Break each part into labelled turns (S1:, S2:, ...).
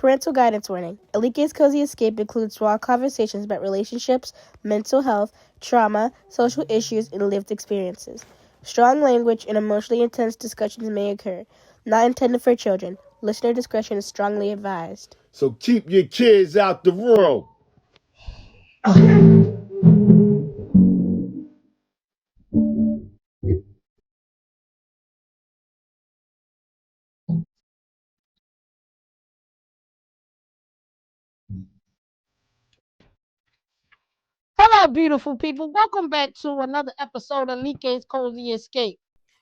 S1: Parental guidance warning. Alike's Cozy Escape includes raw conversations about relationships, mental health, trauma, social issues, and lived experiences. Strong language and emotionally intense discussions may occur. Not intended for children. Listener discretion is strongly advised.
S2: So keep your kids out the room.
S3: Hello, beautiful people. Welcome back to another episode of Like's Cozy Escape,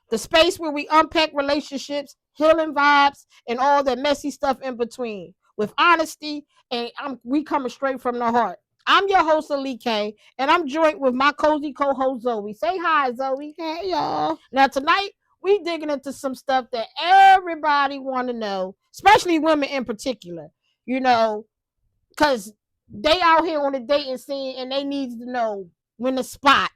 S3: the space where we unpack relationships, healing vibes, and all that messy stuff in between with honesty, and we coming straight from the heart. I'm your host, Alike, and I'm joined with my cozy co-host, Zoe. Say hi, Zoe.
S4: Hey, y'all.
S3: Now, tonight, we digging into some stuff that everybody want to know, especially women in particular, because they out here on the dating scene and they need to know when to spot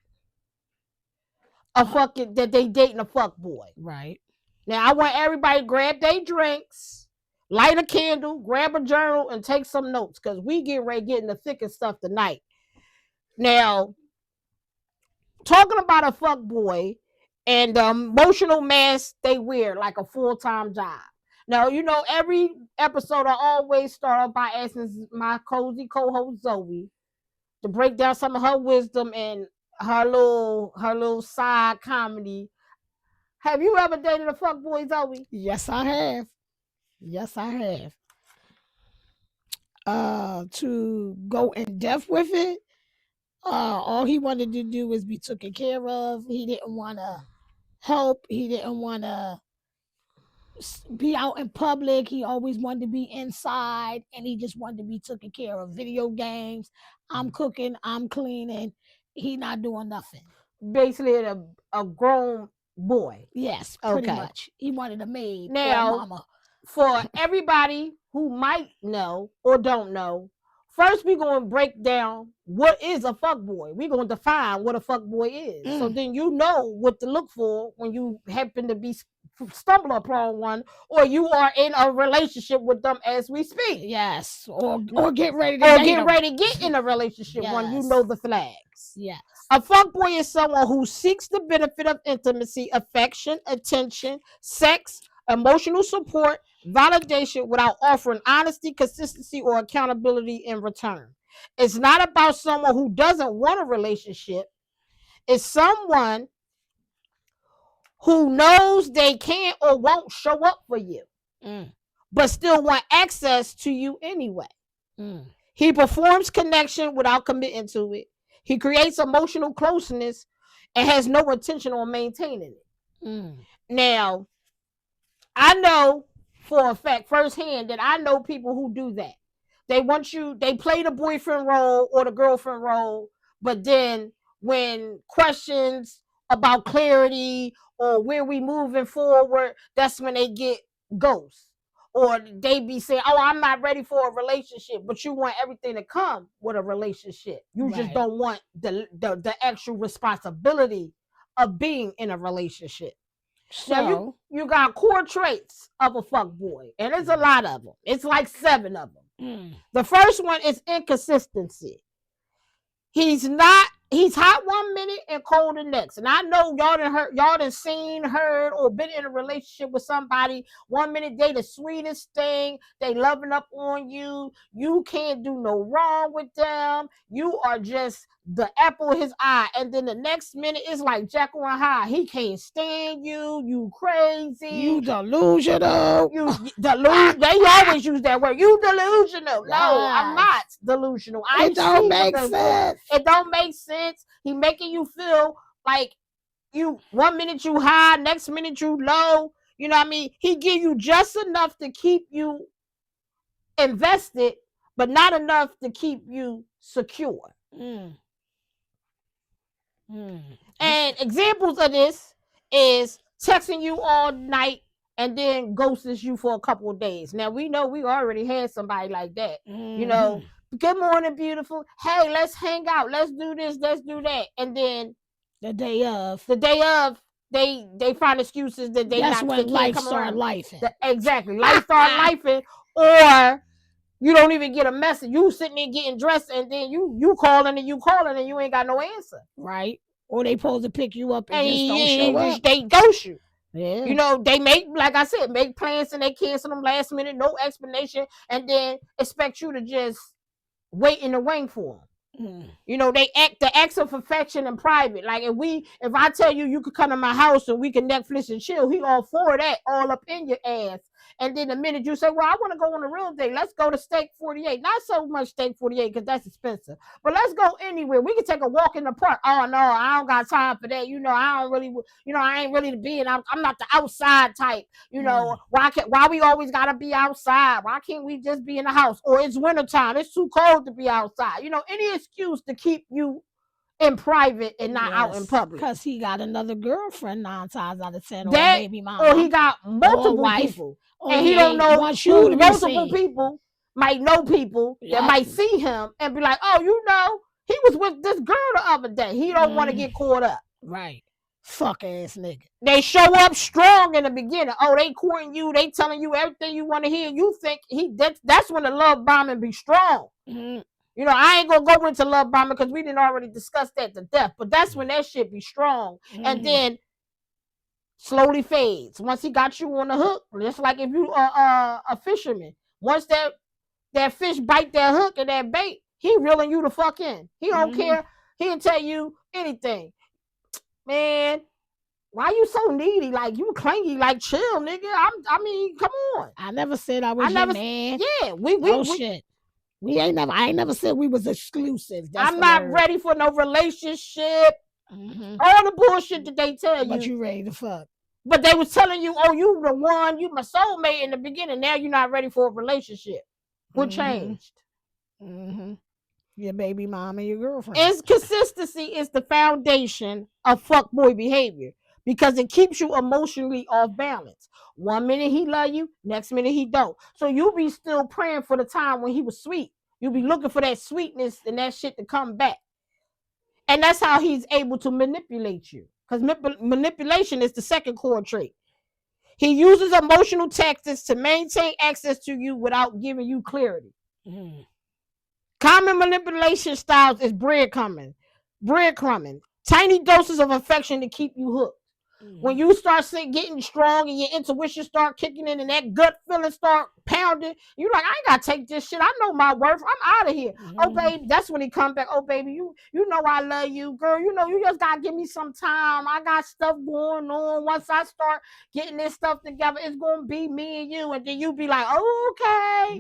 S3: a fucking that they dating a fuck boy.
S4: Right.
S3: Now I want everybody to grab their drinks, light a candle, grab a journal, and take some notes because we get ready getting the thickest stuff tonight. Now, talking about a fuck boy and the emotional mask they wear like a full-time job. Now, every episode I always start off by asking my cozy co-host Zoe to break down some of her wisdom and her little side comedy. Have you ever dated a fuck boy, Zoe?
S4: Yes, I have. Yes, I have. To go in depth with it, all he wanted to do was be taken care of. He didn't want to help. He didn't want to be out in public. He always wanted to be inside, and he just wanted to be taken care of. Video games. I'm cooking. I'm cleaning. He not doing nothing.
S3: Basically, a grown boy.
S4: Yes, pretty
S3: Okay.
S4: much. He wanted a maid
S3: Now,
S4: or a mama.
S3: For everybody who might know or don't know, first we're going to break down what is a fuck boy. We're going to define what a fuck boy is. So then you know what to look for when you happen to be stumble upon one, or you are in a relationship with them as we speak.
S4: Yes, or get ready to
S3: get in a relationship when you know the flags.
S4: Yes.
S3: A fuckboy is someone who seeks the benefit of intimacy, affection, attention, sex, emotional support, validation without offering honesty, consistency, or accountability in return. It's not about someone who doesn't want a relationship. It's someone who knows they can't or won't show up for you, but still want access to you anyway. He performs connection without committing to it. He creates emotional closeness and has no intention on maintaining it. Now, I know for a fact firsthand that I know people who do that. They play the boyfriend role or the girlfriend role, but then when questions about clarity or where we moving forward, that's when they get ghosts. Or they be saying, oh, I'm not ready for a relationship, but you want everything to come with a relationship. You just don't want the actual responsibility of being in a relationship. So now you got core traits of a fuck boy, and there's a lot of them. It's like 7 of them. The first one is inconsistency. He's hot one minute and cold the next. And I know y'all done seen, heard, or been in a relationship with somebody. 1 minute they the sweetest thing. They loving up on you. You can't do no wrong with them. You are just the apple of his eye. And then the next minute it's like Jekyll and Hyde. He can't stand you. You crazy.
S4: You delusional.
S3: They always use that word. You delusional. Yes. No, I'm not delusional.
S4: It don't make sense.
S3: It don't make sense. He making you feel like you 1 minute you high, next minute you low. You know what I mean? He give you just enough to keep you invested, but not enough to keep you secure. And examples of this is texting you all night and then ghosts you for a couple of days. Now we know we already had somebody like that. Good morning, beautiful. Hey, let's hang out. Let's do this. Let's do that. And then
S4: the day of,
S3: they find excuses that
S4: that's when life start lifing.
S3: Exactly, life start lifing, or You don't even get a message. You sitting there getting dressed, and then you calling and you ain't got no answer.
S4: Right. Or they supposed to pick you up and
S3: And
S4: just don't show up.
S3: they ghost you.
S4: Yeah.
S3: You know, they make, like I said, make plans and they cancel them last minute, no explanation, and then expect you to just wait in the wing for them. You know, the acts of affection in private. Like if I tell you could come to my house and we can Netflix and chill, he all for that, all up in your ass. And then the minute you say, well, I want to go on a real date, let's go to Steak 48. Not so much Steak 48 because that's expensive, but let's go anywhere. We can take a walk in the park. Oh no, I don't got time for that. You know, I don't really, you know, I ain't really the being. I'm not the outside type. You know, why we always gotta be outside? Why can't we just be in the house? Or it's wintertime, it's too cold to be outside. You know, any excuse to keep you in private and not out in public.
S4: Because he got another girlfriend 9 times out of 10, or
S3: That,
S4: a baby mom,
S3: or he got multiple
S4: wife,
S3: people,
S4: or
S3: and he don't know
S4: wants you to be
S3: multiple
S4: seen.
S3: people might know people that might see him and be like, oh, you know, he was with this girl the other day. He don't want to get caught up.
S4: Right. Fuck ass nigga.
S3: They show up strong in the beginning. Oh, they courting you. They telling you everything you want to hear. You think that's when the love bombing be strong. You know, I ain't gonna go into love bombing because we didn't already discuss that to death. But that's when that shit be strong, and then slowly fades. Once he got you on the hook, just like if you are a fisherman. Once that fish bite that hook and that bait, he reeling you the fuck in. He don't care. He'll tell you anything. Man, why you so needy? Like, you clingy, like, chill, nigga. I mean, come on.
S4: I never said I was your man.
S3: Yeah, we
S4: shit. I ain't never said we was exclusive.
S3: I'm not ready for no relationship. All the bullshit that they tell you.
S4: But you ready to fuck.
S3: But they was telling you, oh, you the one, you my soulmate in the beginning. Now you're not ready for a relationship. What changed?
S4: Your baby mom and your girlfriend.
S3: Consistency is the foundation of fuckboy behavior because it keeps you emotionally off balance. 1 minute he love you, next minute he don't. So you be still praying for the time when he was sweet. You be looking for that sweetness and that shit to come back. And that's how he's able to manipulate you. Because manipulation is the second core trait. He uses emotional tactics to maintain access to you without giving you clarity. Common manipulation styles is breadcrumbing. Tiny doses of affection to keep you hooked. When you start getting strong and your intuition start kicking in and that gut feeling start pounding, you're like, I ain't gotta take this shit. I know my worth. I'm out of here. Oh, baby, that's when he come back. Oh, baby, you know I love you, girl. You know you just gotta give me some time. I got stuff going on. Once I start getting this stuff together, it's gonna be me and you. And then you be like, oh, okay.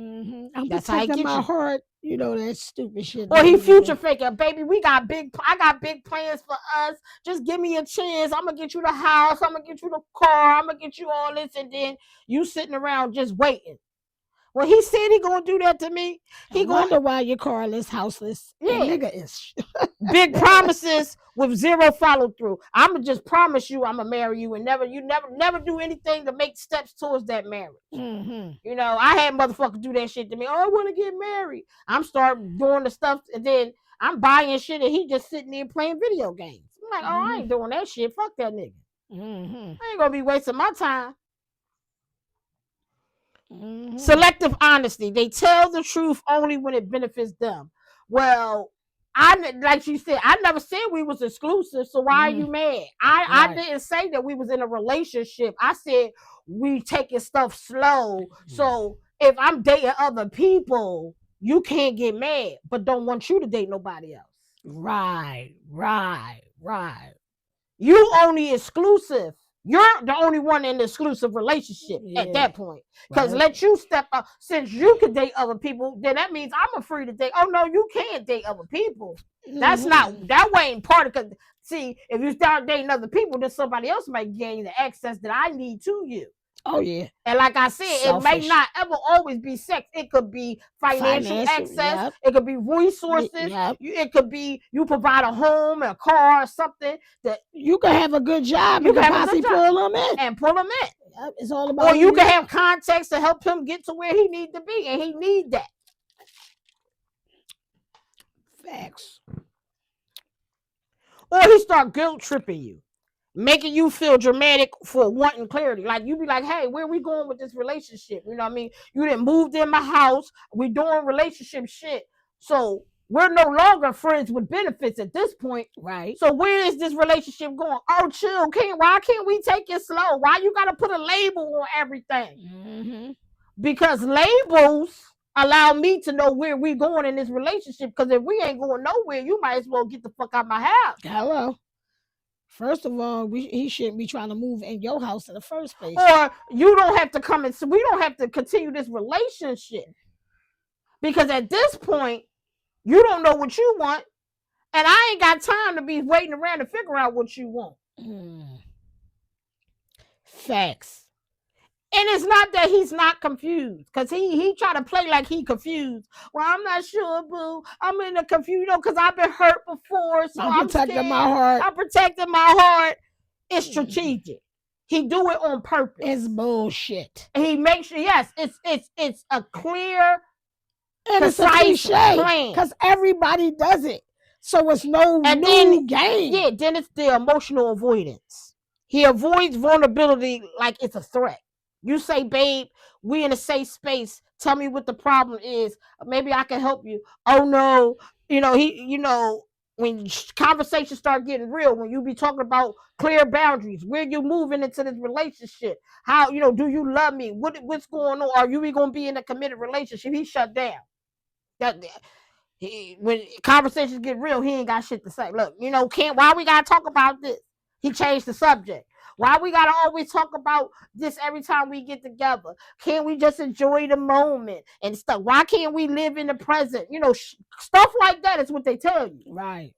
S4: I'm protecting my heart. You know that stupid shit.
S3: Or he future faking, baby. I got big plans for us. Just give me a chance. I'm gonna get you the house. I'm gonna get you the car. I'm gonna get you all this, and then you sitting around just waiting. Well, he said he gonna do that to me. He
S4: wonder why you're carless, houseless.
S3: Yeah,
S4: nigga is
S3: big promises with zero follow through. I'ma just promise you I'ma marry you and never do anything to make steps towards that marriage. You know, I had motherfuckers do that shit to me. Oh, I want to get married. I'm starting doing the stuff, and then I'm buying shit, and he just sitting there playing video games. I'm like, oh, I ain't doing that shit. Fuck that nigga. I ain't gonna be wasting my time. Selective honesty. They tell the truth only when it benefits them. Well, like you said, I never said we was exclusive, so why are you mad? I didn't say that we was in a relationship. I said we taking stuff slow. So if I'm dating other people, you can't get mad, but don't want you to date nobody else. Right. You only exclusive. You're the only one in the exclusive relationship at that point. Because let you step up. Since you can date other people, then that means I'm free to date. Oh, no, you can't date other people. That's not, that way ain't part of, because, see, if you start dating other people, then somebody else might gain the access that I need to you.
S4: Oh, yeah.
S3: And like I said, it may not ever always be sex. It could be financial access. It could be resources. It could be you provide a home, a car, or something that
S4: you can have a good job. You can possibly pull them in.
S3: And pull them in.
S4: It's all about.
S3: Or you can have contacts to help him get to where he needs to be, and he need that.
S4: Facts.
S3: Or he start guilt tripping you. making you feel dramatic for wanting clarity. Like you be like, hey, where are we going with this relationship? You know what I mean? You didn't moved in my house. We doing relationship shit. So we're no longer friends with benefits at this point.
S4: Right.
S3: So where is this relationship going? Oh, chill. Why can't we take it slow? Why you gotta put a label on everything?
S4: Mm-hmm.
S3: Because labels allow me to know where we going in this relationship. Because if we ain't going nowhere, you might as well get the fuck out of my house.
S4: Hello. First of all, he shouldn't be trying to move in your house in the first place.
S3: Or you don't have to come and we don't have to continue this relationship. Because at this point, you don't know what you want. And I ain't got time to be waiting around to figure out what you want.
S4: Facts.
S3: And it's not that he's not confused. Because he try to play like he confused. Well, I'm not sure, boo. I'm in a confusion, because I've been hurt before. So I'm
S4: protecting
S3: scared.
S4: my heart.
S3: I'm protecting my heart. It's strategic. He do it on purpose.
S4: It's bullshit.
S3: And he makes sure, yes, it's a clear,
S4: and it's a cliche. Because everybody does it. So it's no new game.
S3: Yeah, then it's the emotional avoidance. He avoids vulnerability like it's a threat. You say, babe, we in a safe space. Tell me what the problem is. Maybe I can help you. Oh no. When conversations start getting real, when you be talking about clear boundaries, where you moving into this relationship, how, do you love me? What's going on? Are you going to be in a committed relationship? He shut down. When conversations get real, he ain't got shit to say. Look, why we got to talk about this? He changed the subject. Why we gotta always talk about this every time we get together? Can't we just enjoy the moment and stuff? Why can't we live in the present? Stuff like that is what they tell you.
S4: Right.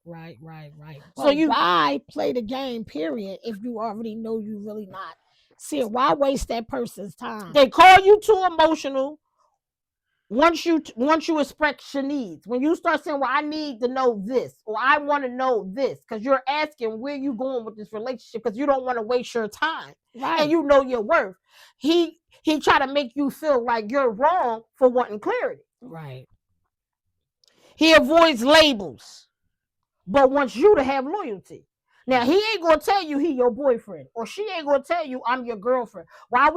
S4: So why play the game, period, if you already know you really not? See, why waste that person's time?
S3: They call you too emotional. Once you express your needs, when you start saying, well, I need to know this, or I want to know this, because you're asking where you going with this relationship, because you don't want to waste your time.
S4: Right.
S3: And you know your worth. He try to make you feel like you're wrong for wanting clarity.
S4: Right.
S3: He avoids labels, but wants you to have loyalty. Now, he ain't going to tell you he your boyfriend, or she ain't going to tell you I'm your girlfriend. Why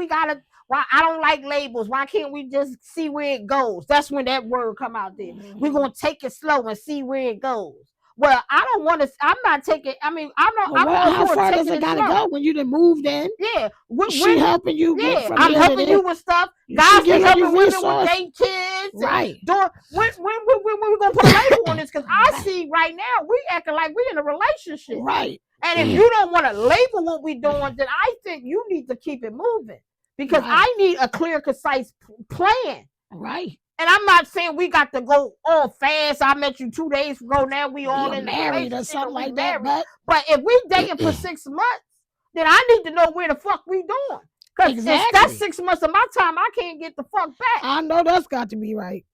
S3: I don't like labels. Why can't we just see where it goes? That's when that word come out there. Mm-hmm. We're going to take it slow and see where it goes. Well, I don't want to, I'm not taking, I'm not.
S4: Well, how far does it got to go when you done moved in?
S3: Yeah.
S4: She helping you.
S3: Yeah, I'm helping you with stuff. Guys be helping women with their kids.
S4: Right.
S3: When we going to put a label on this? Because I see right now, we acting like we in a relationship.
S4: Right.
S3: And if you don't want to label what we doing, then I think you need to keep it moving. Because I need a clear, concise plan.
S4: Right.
S3: And I'm not saying we got to go all fast. I met you 2 days ago. Now we all in
S4: married or something like that.
S3: But if we dating for 6 months, then I need to know where the fuck we doing. Because that's 6 months of my time. I can't get the fuck back.
S4: I know that's got to be right.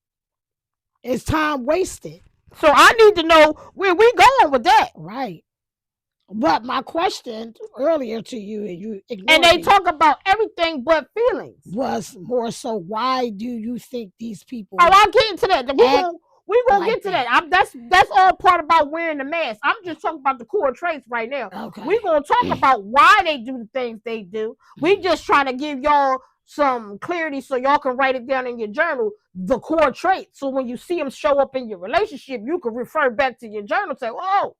S4: It's time wasted.
S3: So I need to know where we going with that.
S4: Right. But my question earlier to you, you ignored
S3: and they talk about everything but feelings.
S4: Was more so, why do you think these people?
S3: Oh, I'll get into that. We gonna get to that. That's all part about wearing the mask. I'm just talking about the core traits right now.
S4: Okay.
S3: We gonna talk about why they do the things they do. We just trying to give y'all some clarity so y'all can write it down in your journal, the core traits. So when you see them show up in your relationship, you can refer back to your journal and say, "Oh,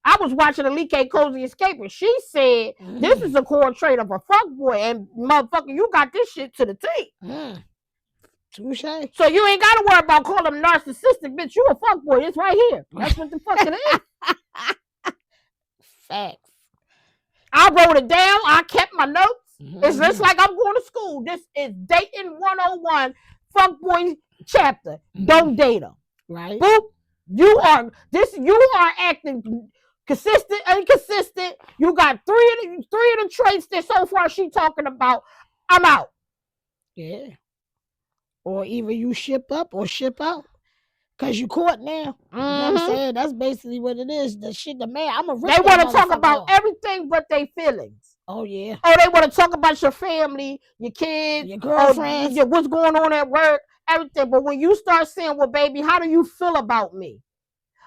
S3: I was watching Alike Cozy Escape, and she said, this is a core trait of a fuckboy, and motherfucker, you got this shit to the T."
S4: Touche.
S3: So you ain't got to worry about calling them narcissistic, bitch. You a fuckboy. It's right here. That's what the fuck it is.
S4: Facts.
S3: I wrote it down. I kept my notes. It's just like I'm going to school. This is Dating 101 Fuckboy chapter. Don't date them.
S4: Right.
S3: Boop. You are acting consistent, inconsistent. You got three of the traits that so far she talking about. I'm out.
S4: Yeah. Or either you ship up or ship out. Cause you caught now. You know what I'm saying? That's basically what it is. The shit, the man. They
S3: want to talk about everything but their feelings.
S4: Oh yeah.
S3: Oh, they want to talk about your family, your kids,
S4: your girlfriends,
S3: what's going on at work, everything. But when you start saying, "Well, baby, how do you feel about me?"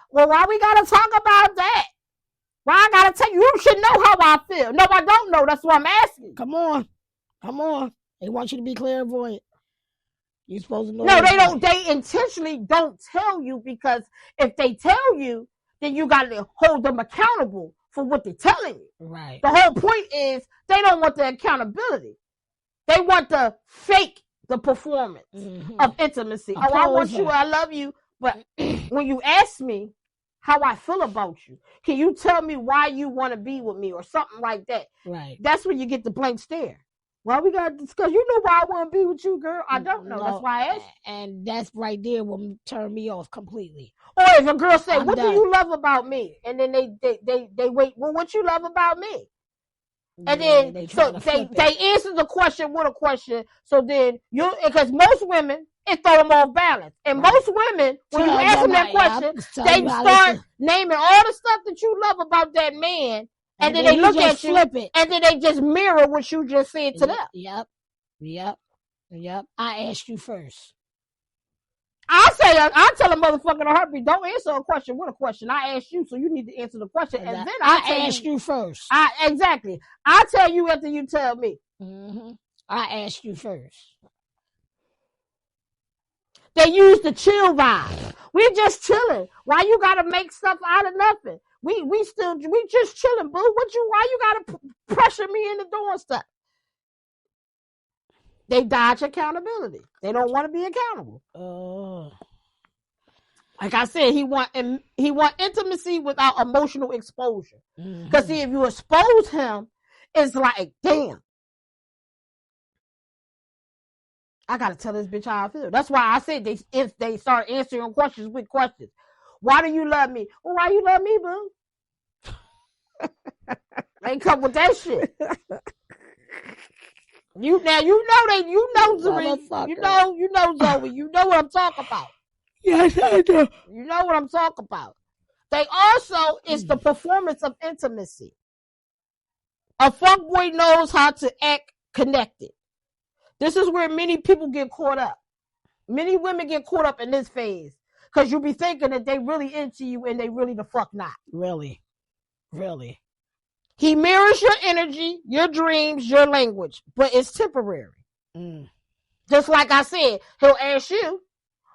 S3: Well, why we gotta talk about that? Why I gotta tell you? You should know how I feel. No, I don't know. That's why I'm asking.
S4: Come on. They want you to be clairvoyant. You're supposed to know.
S3: No, they don't. They intentionally don't tell you, because if they tell you, then you got to hold them accountable for what they're telling you.
S4: Right.
S3: The whole point is they don't want the accountability. They want the fake, the performance of intimacy. Oh, I want you. I love you. But when you ask me how I feel about you, can you tell me why you want to be with me or something like that?
S4: Right.
S3: That's when you get the blank stare. Well, we got to discuss. You know why I want to be with you, girl? I don't know. No, that's why I asked.
S4: And that's right there will turn me off completely.
S3: Or if a girl say, "What do you love about me?" and then they wait. Well, what you love about me? And then they answer the question with a question. So then because most women, it throw them off balance. And most women, when you ask them that question, they start naming all the stuff that you love about that man. And then they look at you, and then they just mirror what you just said to them.
S4: Yep. I asked you first.
S3: I tell a motherfucker in a heartbeat, don't answer a question with a question. I asked you, so you need to answer the question. And then
S4: I asked you first.
S3: Exactly. I tell you after you tell me.
S4: I asked you first.
S3: They use the chill vibe. We're just chilling. Why you gotta make stuff out of nothing? We just chilling, boo. Why you gotta pressure me into doing stuff? They dodge accountability. They don't want to be accountable. Like I said, he want intimacy without emotional exposure. Because see, if you expose him, it's like, damn, I gotta tell this bitch how I feel. That's why I said if they start answering questions with questions. Why do you love me? Well, why you love me, boo? They come with that shit. You know Zoe. You know what I'm talking about.
S4: Yes, I do.
S3: You know what I'm talking about. They also is the performance of intimacy. A fuckboy knows how to act connected. This is where many people get caught up. Many women get caught up in this phase because you be thinking that they really into you and they really the fuck not.
S4: Really.
S3: He mirrors your energy, your dreams, your language, but it's temporary. Just like I said, he'll ask you,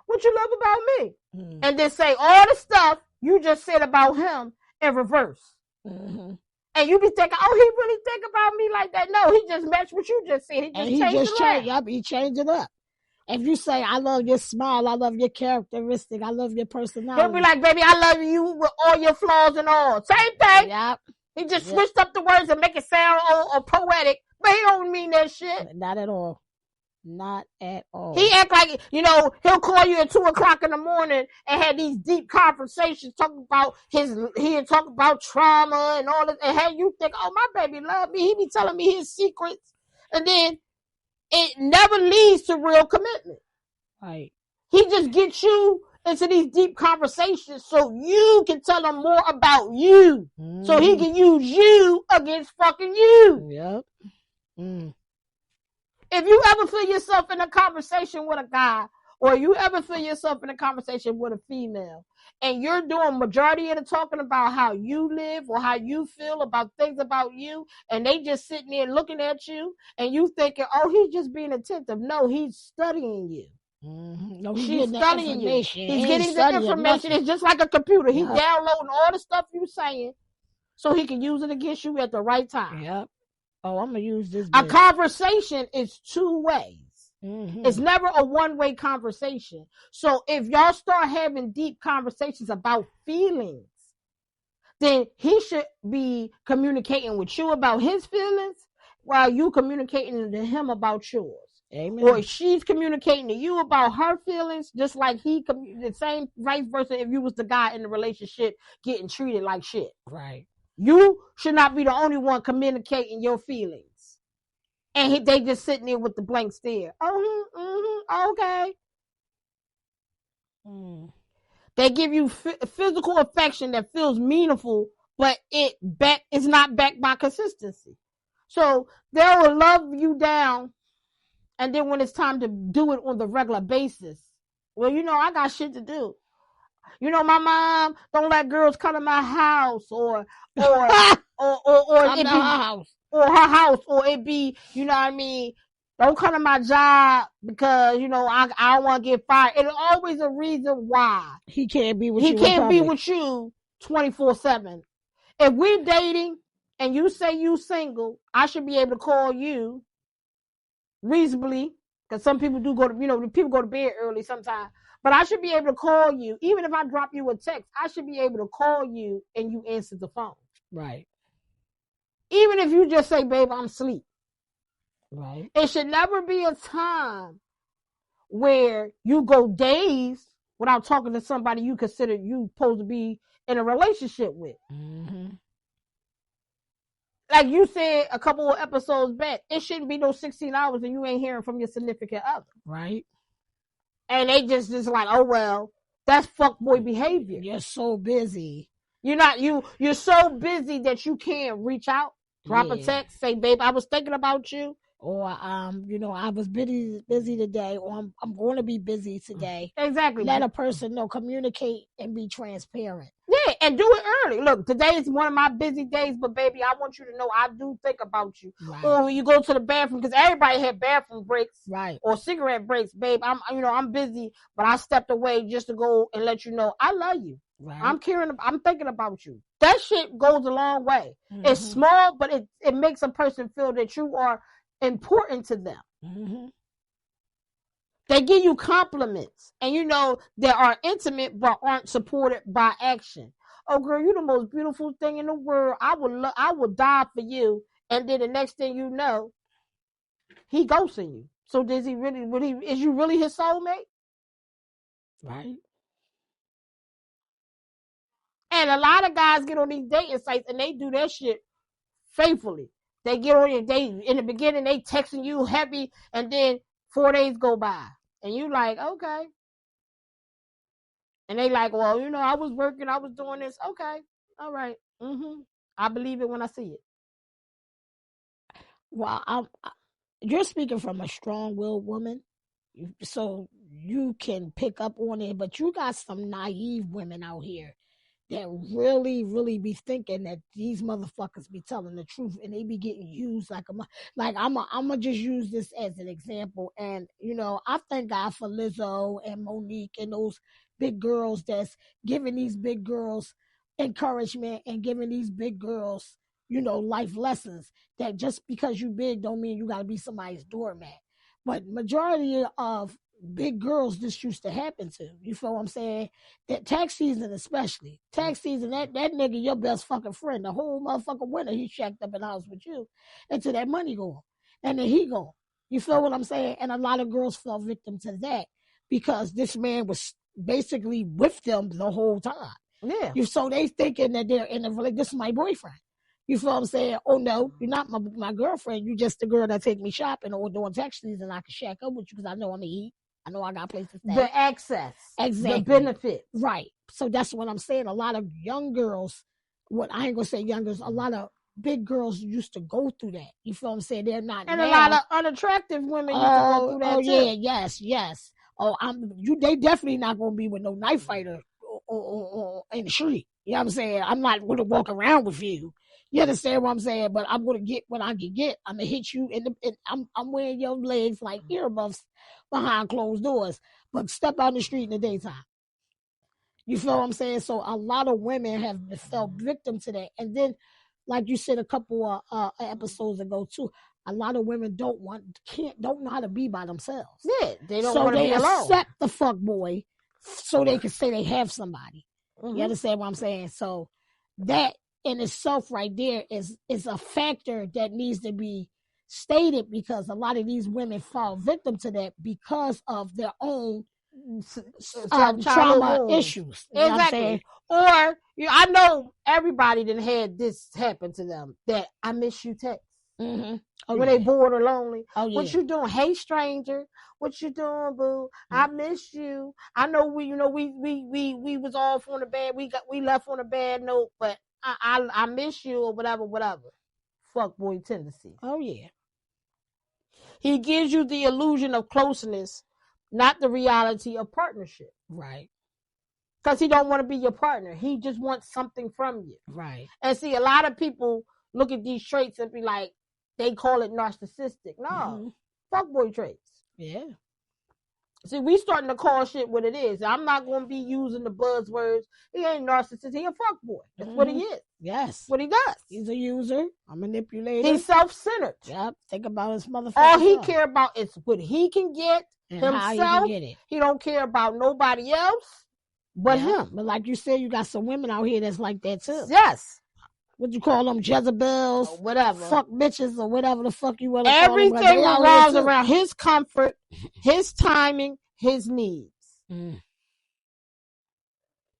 S3: what you love about me? And then say all the stuff you just said about him in reverse. And you be thinking, oh, he really think about me like that. No, he just matched what you just said. He
S4: changed it up. If you say, I love your smile, I love your characteristic, I love your personality.
S3: He'll be like, baby, I love you with all your flaws and all. Same thing.
S4: Yep.
S3: He just switched up the words and make it sound all poetic, but he don't mean that shit.
S4: Not at all. Not at all.
S3: He act like, he'll call you at 2:00 in the morning and have these deep conversations talking about he'll talk about trauma and all that, and have you think, oh, my baby love me. He be telling me his secrets. And then it never leads to real commitment.
S4: Right.
S3: He just gets you into these deep conversations so you can tell him more about you. So he can use you against fucking you.
S4: Yep.
S3: If you ever feel yourself in a conversation with a guy, or you ever feel yourself in a conversation with a female, and you're doing majority of the talking about how you live or how you feel about things about you, and they just sitting there looking at you, and you thinking, oh, he's just being attentive. No, he's studying you.
S4: No,
S3: he's studying you. He's getting the information. It's just like a computer. He's downloading all the stuff you're saying so he can use it against you at the right time.
S4: Yep. Oh, I'm going to use this.
S3: A conversation is two ways. It's never a one-way conversation. So if y'all start having deep conversations about feelings, then he should be communicating with you about his feelings while you communicating to him about yours.
S4: Amen.
S3: Or she's communicating to you about her feelings, just like the same vice versa if you was the guy in the relationship getting treated like shit.
S4: Right.
S3: You should not be the only one communicating your feelings. And they just sitting there with the blank stare. Okay. They give you physical affection that feels meaningful, but it's not backed by consistency. So they will love you down, and then when it's time to do it on the regular basis, well, I got shit to do. You know, my mom don't let girls come to my house, or
S4: Come
S3: it
S4: to
S3: be,
S4: her house.
S3: or her house, or it be, you know what I mean? Don't come to my job because, you know, I don't want to get fired. It's always a reason why
S4: He can't be with
S3: he
S4: you.
S3: can't be with you 24/7. If we're dating and you say you single, I should be able to call you reasonably, because some people do go to, you know, people go to bed early sometimes. But I should be able to call you, even if I drop you a text. I should be able to call you and you answer the phone.
S4: Right.
S3: Even if you just say, "Babe, I'm asleep."
S4: Right.
S3: It should never be a time where you go days without talking to somebody you consider you supposed to be in a relationship with.
S4: Mm-hmm.
S3: Like you said a couple of episodes back, it shouldn't be no 16 hours and you ain't hearing from your significant other.
S4: Right.
S3: And they just like, oh well, that's fuckboy behavior.
S4: You're so busy.
S3: You're so busy that you can't reach out, drop a text, say, "Babe, I was thinking about you."
S4: Or you know, I was busy today, or I'm going to be busy today.
S3: Exactly.
S4: Let a person know, communicate and be transparent.
S3: Yeah, and do it early. Look, today is one of my busy days, but baby, I want you to know I do think about you.
S4: Right.
S3: Or when you go to the bathroom, because everybody had bathroom breaks,
S4: right,
S3: or cigarette breaks, babe. I'm busy, but I stepped away just to go and let you know I love you.
S4: Right.
S3: I'm thinking about you. That shit goes a long way. Mm-hmm. It's small, but it makes a person feel that you are important to them. Mm-hmm. They give you compliments, and you know they are intimate but aren't supported by action. Oh, girl, you the most beautiful thing in the world. I would die for you. And then the next thing you know, he ghosting you. So does he really? Is you really his soulmate?
S4: Right.
S3: And a lot of guys get on these dating sites and they do that shit faithfully. They get on it. They in the beginning they texting you heavy, and then 4 days go by, and you like, okay. And they like, well, you know, I was working, I was doing this. Okay, all right. Mm-hmm. I believe it when I see it.
S4: Well, you're speaking from a strong-willed woman, so you can pick up on it. But you got some naive women out here that really, really be thinking that these motherfuckers be telling the truth, and they be getting used like I'm gonna just use this as an example. And you know, I thank God for Lizzo and Monique and those big girls that's giving these big girls encouragement and giving these big girls, you know, life lessons. That just because you big don't mean you gotta be somebody's doormat. But majority of big girls this used to happen to. You feel what I'm saying? That tax season especially. Tax season, that nigga your best fucking friend. The whole motherfucking winter he shacked up in the house with you until that money gone. And then he gone. You feel what I'm saying? And a lot of girls fell victim to that because this man was basically with them the whole time.
S3: Yeah.
S4: So they thinking that they're in a relationship. This is my boyfriend. You feel what I'm saying? Oh, no, you're not my girlfriend. You just the girl that take me shopping or doing tax season. I can shack up with you because I know I'm going to eat. I know I got places to stay.
S3: The access.
S4: Exactly.
S3: The benefit.
S4: Right. So that's what I'm saying. A lot of young girls, I ain't going to say young girls, a lot of big girls used to go through that. You feel what I'm saying? They're not
S3: And
S4: now.
S3: a lot of unattractive women used to go through that too.
S4: Yeah, yes. Oh, they definitely not going to be with no knife fighter or in the street. You know what I'm saying? I'm not going to walk around with you. You understand what I'm saying? But I'm going to get what I can get. I'm going to hit you I'm wearing your legs like earmuffs behind closed doors. But step out in the street in the daytime. You feel what I'm saying? So a lot of women have fell victim to that. And then, like you said a couple of episodes ago too, a lot of women don't know how to be by themselves.
S3: Yeah, they don't want to be alone.
S4: So they accept the fuck boy so they can say they have somebody. Mm-hmm. You understand what I'm saying? So that in itself right there is a factor that needs to be stated because a lot of these women fall victim to that because of their own trauma issues.
S3: Exactly. Or I know everybody done had this happen to them that I miss you text. Mm-hmm. When they bored or lonely. Oh, yeah. What you doing? Hey, stranger. What you doing, boo? Mm-hmm. I miss you. I know we was off on a bad. We left on a bad note, but I miss you or whatever. Fuck boy tendency.
S4: Oh yeah.
S3: He gives you the illusion of closeness, not the reality of partnership.
S4: Right.
S3: Because he don't want to be your partner. He just wants something from you.
S4: Right.
S3: And see, a lot of people look at these traits and be like, they call it narcissistic. No, fuckboy traits.
S4: Yeah.
S3: See, we starting to call shit what it is. I'm not going to be using the buzzwords. He ain't narcissist. He a fuckboy. That's what he is.
S4: Yes.
S3: That's what he does.
S4: He's a user, a manipulator.
S3: He's self-centered.
S4: Yep. Think about his motherfucker.
S3: All he care about is what he can get
S4: and
S3: himself.
S4: how he can get it.
S3: He don't care about nobody else but him.
S4: But like you said, you got some women out here that's like that too.
S3: Yes.
S4: What you call them, Jezebels,
S3: or whatever,
S4: fuck bitches, or whatever the fuck you want to call them.
S3: Everything revolves around his comfort, his timing, his needs.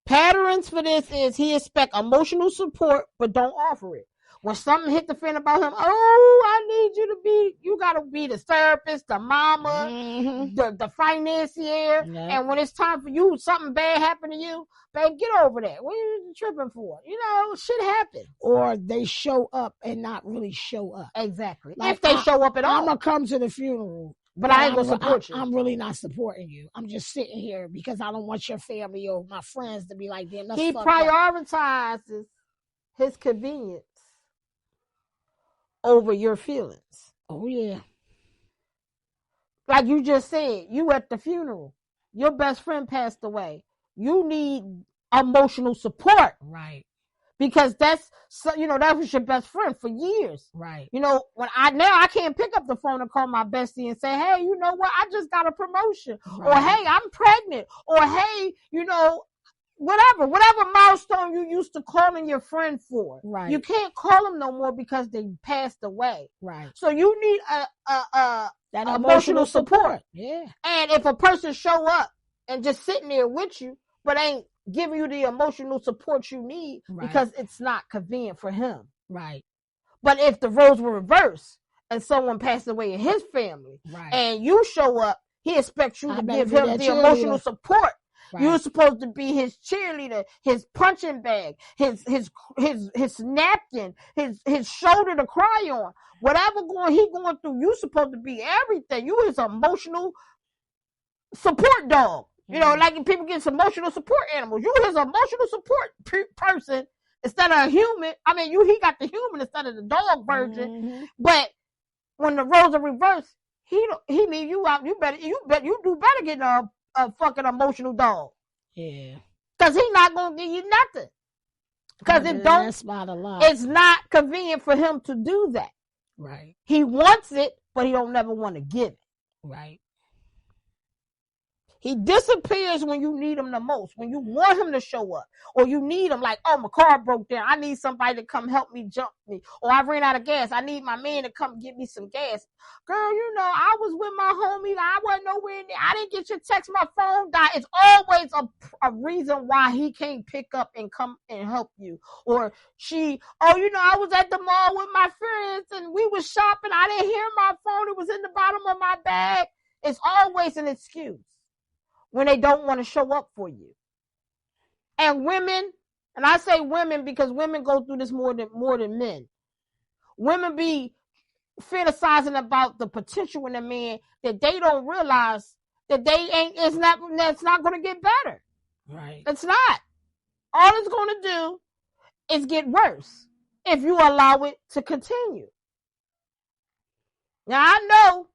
S3: Patterns for this is he expect emotional support but don't offer it. When something hit the fan about him, oh, I need you gotta be the therapist, the mama, the financier. And when it's time for you, something bad happened to you, babe, get over that. What are you tripping for? You know, shit happens.
S4: Or they show up and not really show up.
S3: Exactly. Like, if they show up at all.
S4: I'm going to come to the funeral.
S3: But I ain't going to support you.
S4: I'm really not supporting you. I'm just sitting here because I don't want your family or my friends to be like, damn, that's
S3: he prioritizes his convenience over your feelings.
S4: Oh, yeah.
S3: Like you just said, you at the funeral. Your best friend passed away. You need emotional support.
S4: Right.
S3: Because that was your best friend for years.
S4: Right.
S3: You know, I can't pick up the phone and call my bestie and say, hey, you know what? I just got a promotion. Right. Or, hey, I'm pregnant. Or, hey, you know, whatever milestone you used to calling your friend for.
S4: Right.
S3: You can't call them no more because they passed away.
S4: Right.
S3: So you need
S4: that
S3: emotional support.
S4: Yeah.
S3: And if a person show up and just sitting there with you, but ain't giving you the emotional support you need because it's not convenient for him.
S4: Right.
S3: But if the roles were reversed and someone passed away in his family and you show up, he expects you to give him the emotional support. Right. You're supposed to be his cheerleader, his punching bag, his napkin, his shoulder to cry on. Whatever he going through, you're supposed to be everything. You his emotional support dog. You know, like people get emotional support animals. You his emotional support person instead of a human. I mean, he got the human instead of the dog version. But when the roles are reversed, he leave you out. You do better get a fucking emotional dog.
S4: Yeah.
S3: Because he's not gonna give you nothing. Because it's not convenient for him to do that.
S4: Right.
S3: He wants it, but he don't never want to give it.
S4: Right.
S3: He disappears when you need him the most, when you want him to show up, or you need him like, oh, my car broke down. I need somebody to come help me jump me, or I ran out of gas. I need my man to come get me some gas. Girl, you know, I was with my homie. I wasn't nowhere near. I didn't get your text. My phone died. It's always a reason why he can't pick up and come and help you. Or I was at the mall with my friends and we was shopping. I didn't hear my phone. It was in the bottom of my bag. It's always an excuse when they don't want to show up for you. And women, and I say women because women go through this more than men. Women be fantasizing about the potential in a man that they don't realize that it's not going to get better.
S4: Right.
S3: It's not. All it's going to do is get worse if you allow it to continue. Now I know,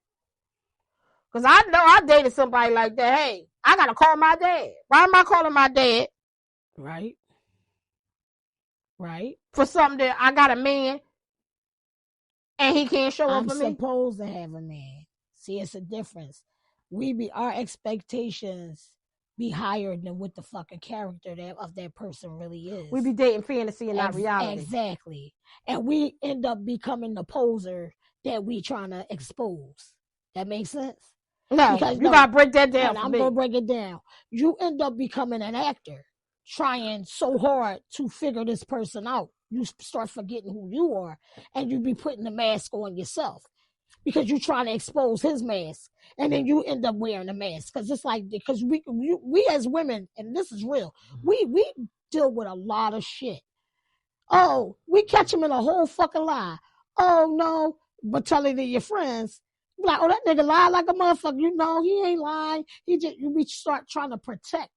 S3: because I dated somebody like that. Hey, I got to call my dad. Why am I calling my dad?
S4: Right. Right.
S3: For something that I got a man and he can't show up for me?
S4: I'm supposed to have a man. See, it's a difference. Our expectations be higher than what the fucking character of that person really is.
S3: We be dating fantasy and not reality.
S4: Exactly. And we end up becoming the poser that we trying to expose. That makes sense?
S3: No, because you gotta break that down.
S4: I'm gonna break it down. You end up becoming an actor, trying so hard to figure this person out. You start forgetting who you are, and you be putting the mask on yourself because you're trying to expose his mask, and then you end up wearing a mask because it's like because we as women, and this is real, we deal with a lot of shit. Oh, we catch him in a whole fucking lie. Oh no, but tell it to your friends. Like, oh, that nigga lied like a motherfucker. You know, he ain't lying. We start trying to protect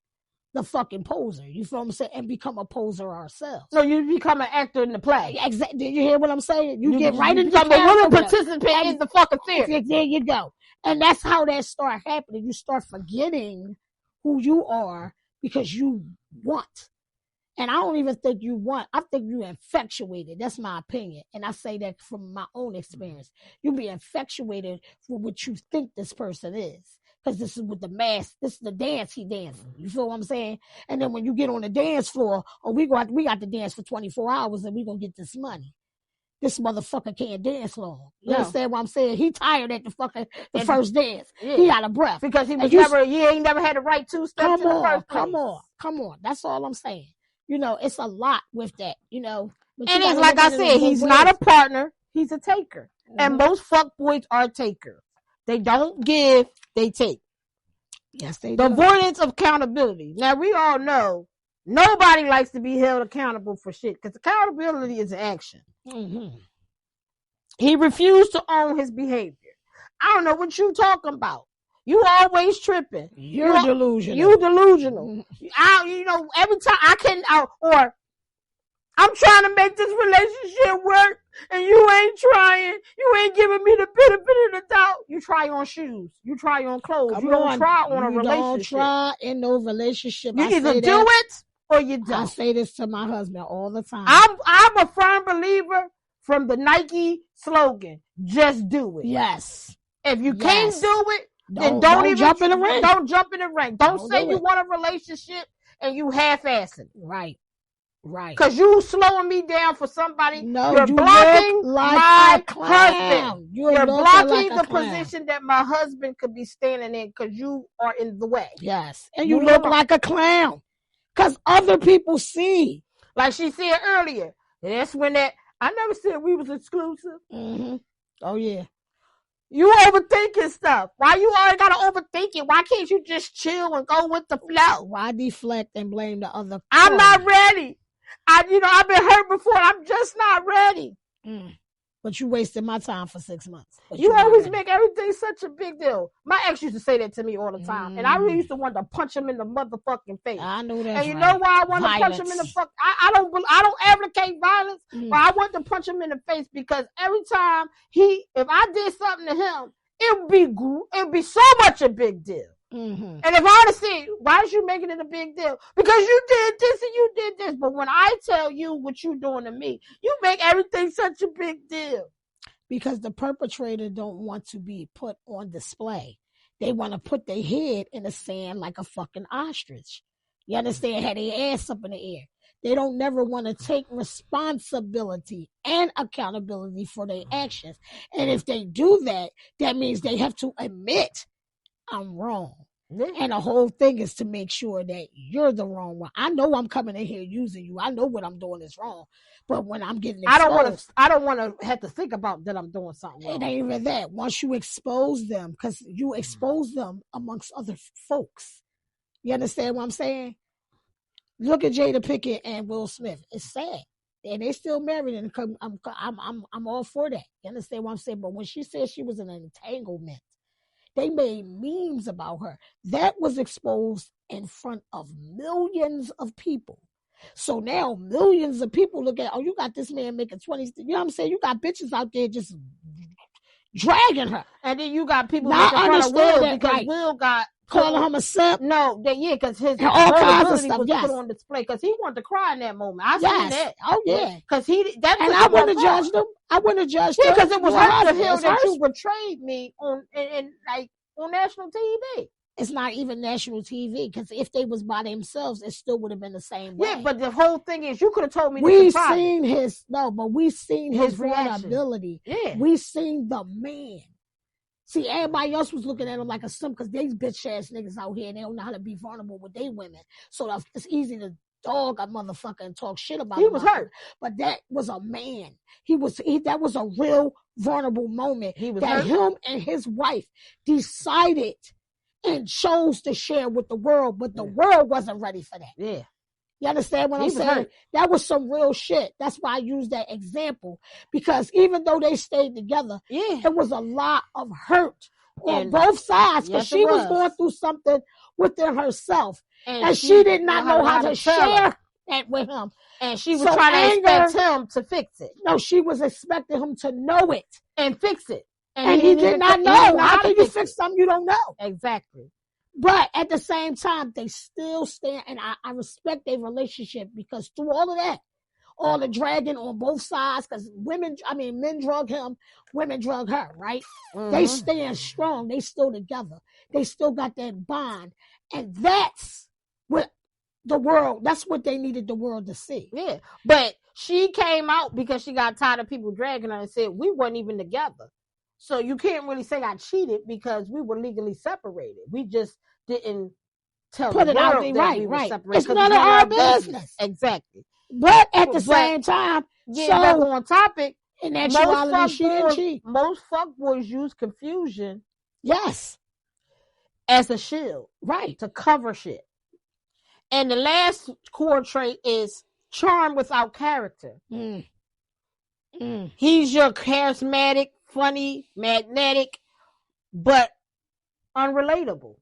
S4: the fucking poser. You feel what I'm saying? And become a poser ourselves.
S3: No, you become an actor in the play.
S4: Exactly. Did you hear what I'm saying? You get right into
S3: become a willing participant in the fucking theater.
S4: There you go. And that's how that start happening. You start forgetting who you are because you want. And I don't even think you want. I think you're infatuated. That's my opinion. And I say that from my own experience. You be infatuated for what you think this person is. Because this is with the mask. This is the dance he dancing. You feel what I'm saying? And then when you get on the dance floor, we got to dance for 24 hours and we going to get this money. This motherfucker can't dance long. You understand what I'm saying? He tired at the first dance. Yeah. He out of breath.
S3: Because he ain't never had the right two steps in the first place.
S4: Come on. That's all I'm saying. You know, it's a lot with that, you know.
S3: And it's like I said, he's not a partner. He's a taker. Mm-hmm. And most fuckboys are takers. They don't give, they take.
S4: Yes, they do.
S3: The avoidance of accountability. Now, we all know nobody likes to be held accountable for shit because accountability is action.
S4: Mm-hmm.
S3: He refused to own his behavior. I don't know what you talking about. You always tripping.
S4: You're delusional.
S3: You delusional. Every time or I'm trying to make this relationship work and you ain't trying. You ain't giving me the benefit of the doubt. You try on shoes. You try on clothes. You don't try on a relationship.
S4: You don't try in no relationship.
S3: You either do it or you don't.
S4: I say this to my husband all the time.
S3: I'm a firm believer from the Nike slogan, just do it.
S4: Yes.
S3: If you can't do it, then don't even
S4: jump in the ring.
S3: Don't jump in the ring. Don't say you want a relationship and you half-ass it.
S4: Right.
S3: Because you slowing me down for somebody.
S4: No,
S3: you're blocking my
S4: husband.
S3: You're blocking the position that my husband could be standing in because you are in the way.
S4: Yes. And you look like a clown. Because other people see.
S3: Like she said earlier. That's when I never said we was exclusive.
S4: Mm-hmm. Oh, yeah.
S3: You overthinking stuff. Why you always gotta overthink it? Why can't you just chill and go with the flow?
S4: Why deflect and blame the other?
S3: I'm not ready. I've been hurt before. I'm just not ready.
S4: But you wasted my time for 6 months.
S3: You always make everything such a big deal. My ex used to say that to me all the time. And I really used to want to punch him in the motherfucking face.
S4: I know that.
S3: And you know why I want to punch him in the fuck? I don't advocate violence, but I want to punch him in the face because every time if I did something to him, it would be so much a big deal.
S4: Mm-hmm.
S3: And if I would have said, why is you making it a big deal? Because you did this and you did this. But when I tell you what you're doing to me, you make everything such a big deal.
S4: Because the perpetrator don't want to be put on display. They want to put their head in the sand like a fucking ostrich. You understand? Had their ass up in the air. They don't never want to take responsibility and accountability for their actions. And if they do that, that means they have to admit, I'm wrong. And the whole thing is to make sure that you're the wrong one. I know I'm coming in here using you. I know what I'm doing is wrong. But when I'm getting exposed,
S3: I don't want to have to think about that I'm doing something wrong.
S4: It ain't even that. Once you expose them, because you expose them amongst other folks. You understand what I'm saying? Look at Jada Pinkett and Will Smith. It's sad. And they still married, and I'm all for that. You understand what I'm saying? But when she said she was in an entanglement, they made memes about her. That was exposed in front of millions of people. So now millions of people look at, you got this man making 20, you know what I'm saying? You got bitches out there just dragging her.
S3: And then you got people making fun of Will because Will got
S4: calling him a simp.
S3: No, because his
S4: all kinds of stuff
S3: was put on display because he wanted to cry in that moment. I seen that.
S4: Oh yeah,
S3: because
S4: I wouldn't have judged him. I wouldn't have judged him
S3: because it was hard to feel that you betrayed me on national TV.
S4: It's not even national TV because if they was by themselves, it still would have been the same way.
S3: Yeah, but the whole thing is, you could have told me.
S4: We've seen his
S3: reaction.
S4: vulnerability.
S3: Yeah,
S4: we've seen the man. See, everybody else was looking at him like a simp because these bitch ass niggas out here and they don't know how to be vulnerable with their women. So it's easy to dog a motherfucker and talk shit about him.
S3: He was hurt,
S4: but that was a man. That was a real vulnerable moment.
S3: He was
S4: that
S3: hurt.
S4: Him and his wife decided and chose to share with the world, but the world wasn't ready for that.
S3: Yeah.
S4: You understand what I'm saying?
S3: Hurt.
S4: That was some real shit. That's why I use that example. Because even though they stayed together, it was a lot of hurt on both sides. Because she was going through something within herself. And she did not know how to share that with him.
S3: And she was
S4: So
S3: trying to expect
S4: anger-
S3: him to fix it
S4: No, she was expecting him to know it.
S3: and fix it.
S4: And he did not know. How can you fix something you don't know?
S3: Exactly.
S4: But at the same time, they still stand, and I respect their relationship because through all of that, all the dragging on both sides, because men drug him, women drug her, right? They stand strong. They still together. They still got that bond. And that's what that's what they needed the world to see.
S3: Yeah. But she came out because she got tired of people dragging her and said, we weren't even together. So you can't really say I cheated because we were legally separated. We just didn't tell
S4: Put
S3: the
S4: it out
S3: world
S4: there,
S3: that
S4: right,
S3: we were
S4: right.
S3: separated.
S4: It's none of our business.
S3: Exactly.
S4: But at the
S3: But
S4: same time,
S3: Getting back
S4: so
S3: on topic,
S4: in actuality, she didn't cheat.
S3: most fuckboys use confusion
S4: Yes,
S3: as a shield
S4: right.
S3: to cover shit. And the last core trait is charm without character. He's your charismatic, funny, magnetic, but unrelatable.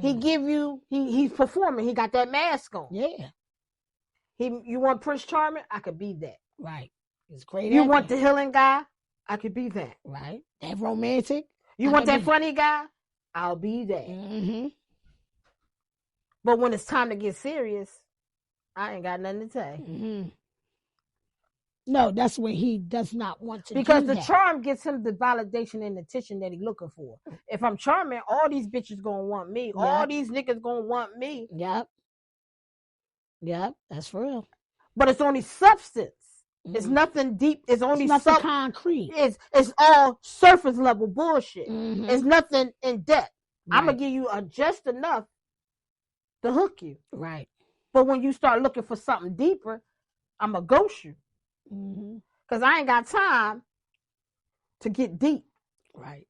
S3: He give you, he's performing. He got that mask on.
S4: Yeah,
S3: You want Prince Charming? I could be that.
S4: right. It's great.
S3: You want the healing guy? I could be that.
S4: right? That romantic.
S3: You
S4: I
S3: want
S4: could
S3: that
S4: be-
S3: funny guy? I'll be that.
S4: Mm-hmm.
S3: But when it's time to get serious, I ain't got nothing to say.
S4: Mm-hmm. No, that's when he does not want to
S3: Because
S4: do
S3: the
S4: that.
S3: charm gets him the validation and attention that he's looking for. If I'm charming, all these bitches gonna want me.
S4: Yeah.
S3: All these niggas gonna want me.
S4: Yep. Yep, that's for real.
S3: But it's only substance. It's nothing deep. It's only
S4: It's nothing concrete.
S3: It's all surface level bullshit.
S4: Mhm.
S3: It's nothing in depth. I'm
S4: Right.
S3: gonna give you just enough to hook you.
S4: Right.
S3: But when you start looking for something deeper, I'm gonna ghost you.
S4: Mm-hmm.
S3: Because I ain't got time to get deep.
S4: Right.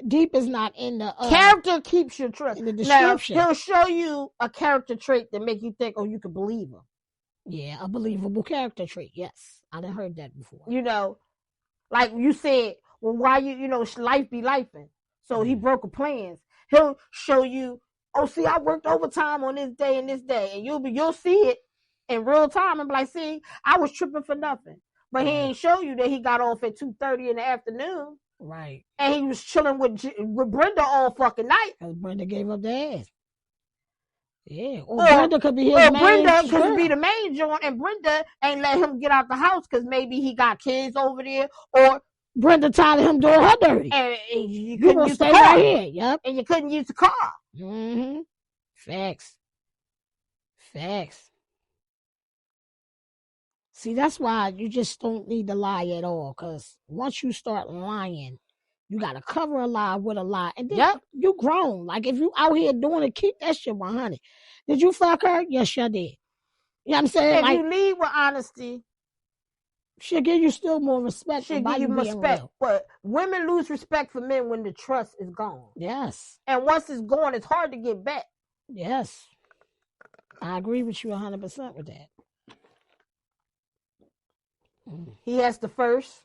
S4: Deep is not in the
S3: Character keeps your trust.
S4: in the
S3: Now,
S4: description.
S3: he'll show you a character trait that make you think, oh, you can believe him.
S4: Yeah, a believable character trait. Yes, I done heard that before.
S3: You know, like you said, well, why life be lifing. So he broke a plans. He'll show you, oh, see, I worked overtime on this day and this day, and you'll see it in real time and be like, see, I was tripping for nothing. But he ain't show you that he got off at 2:30 in the afternoon.
S4: Right.
S3: And he was chilling with Brenda all fucking night.
S4: Because Brenda gave up the ass. Yeah. Or
S3: Or-
S4: Brenda could be his
S3: Or
S4: main
S3: Brenda
S4: girl.
S3: could be the main joint, and Brenda ain't let him get out the house because maybe he got kids over there, or
S4: Brenda tired of him doing her dirty.
S3: and you
S4: You
S3: couldn't
S4: gonna
S3: use the
S4: stay
S3: car,
S4: right here. Yep.
S3: and you couldn't use the car.
S4: Mm-hmm. Facts. Facts. See, that's why you just don't need to lie at all. Because once you start lying, you got to cover a lie with a lie. And then
S3: Yep.
S4: you grown. Like, if you out here doing it, keep that shit 100. Did you fuck her? Yes, you did. You know what I'm saying?
S3: If
S4: Like,
S3: you lead with honesty,
S4: she'll give you still more respect
S3: she'll
S4: by
S3: give you
S4: you being
S3: respect.
S4: real.
S3: But women lose respect for men when the trust is gone.
S4: Yes.
S3: And once it's gone, it's hard to get back.
S4: Yes. I agree with you 100% with that.
S3: He has the first.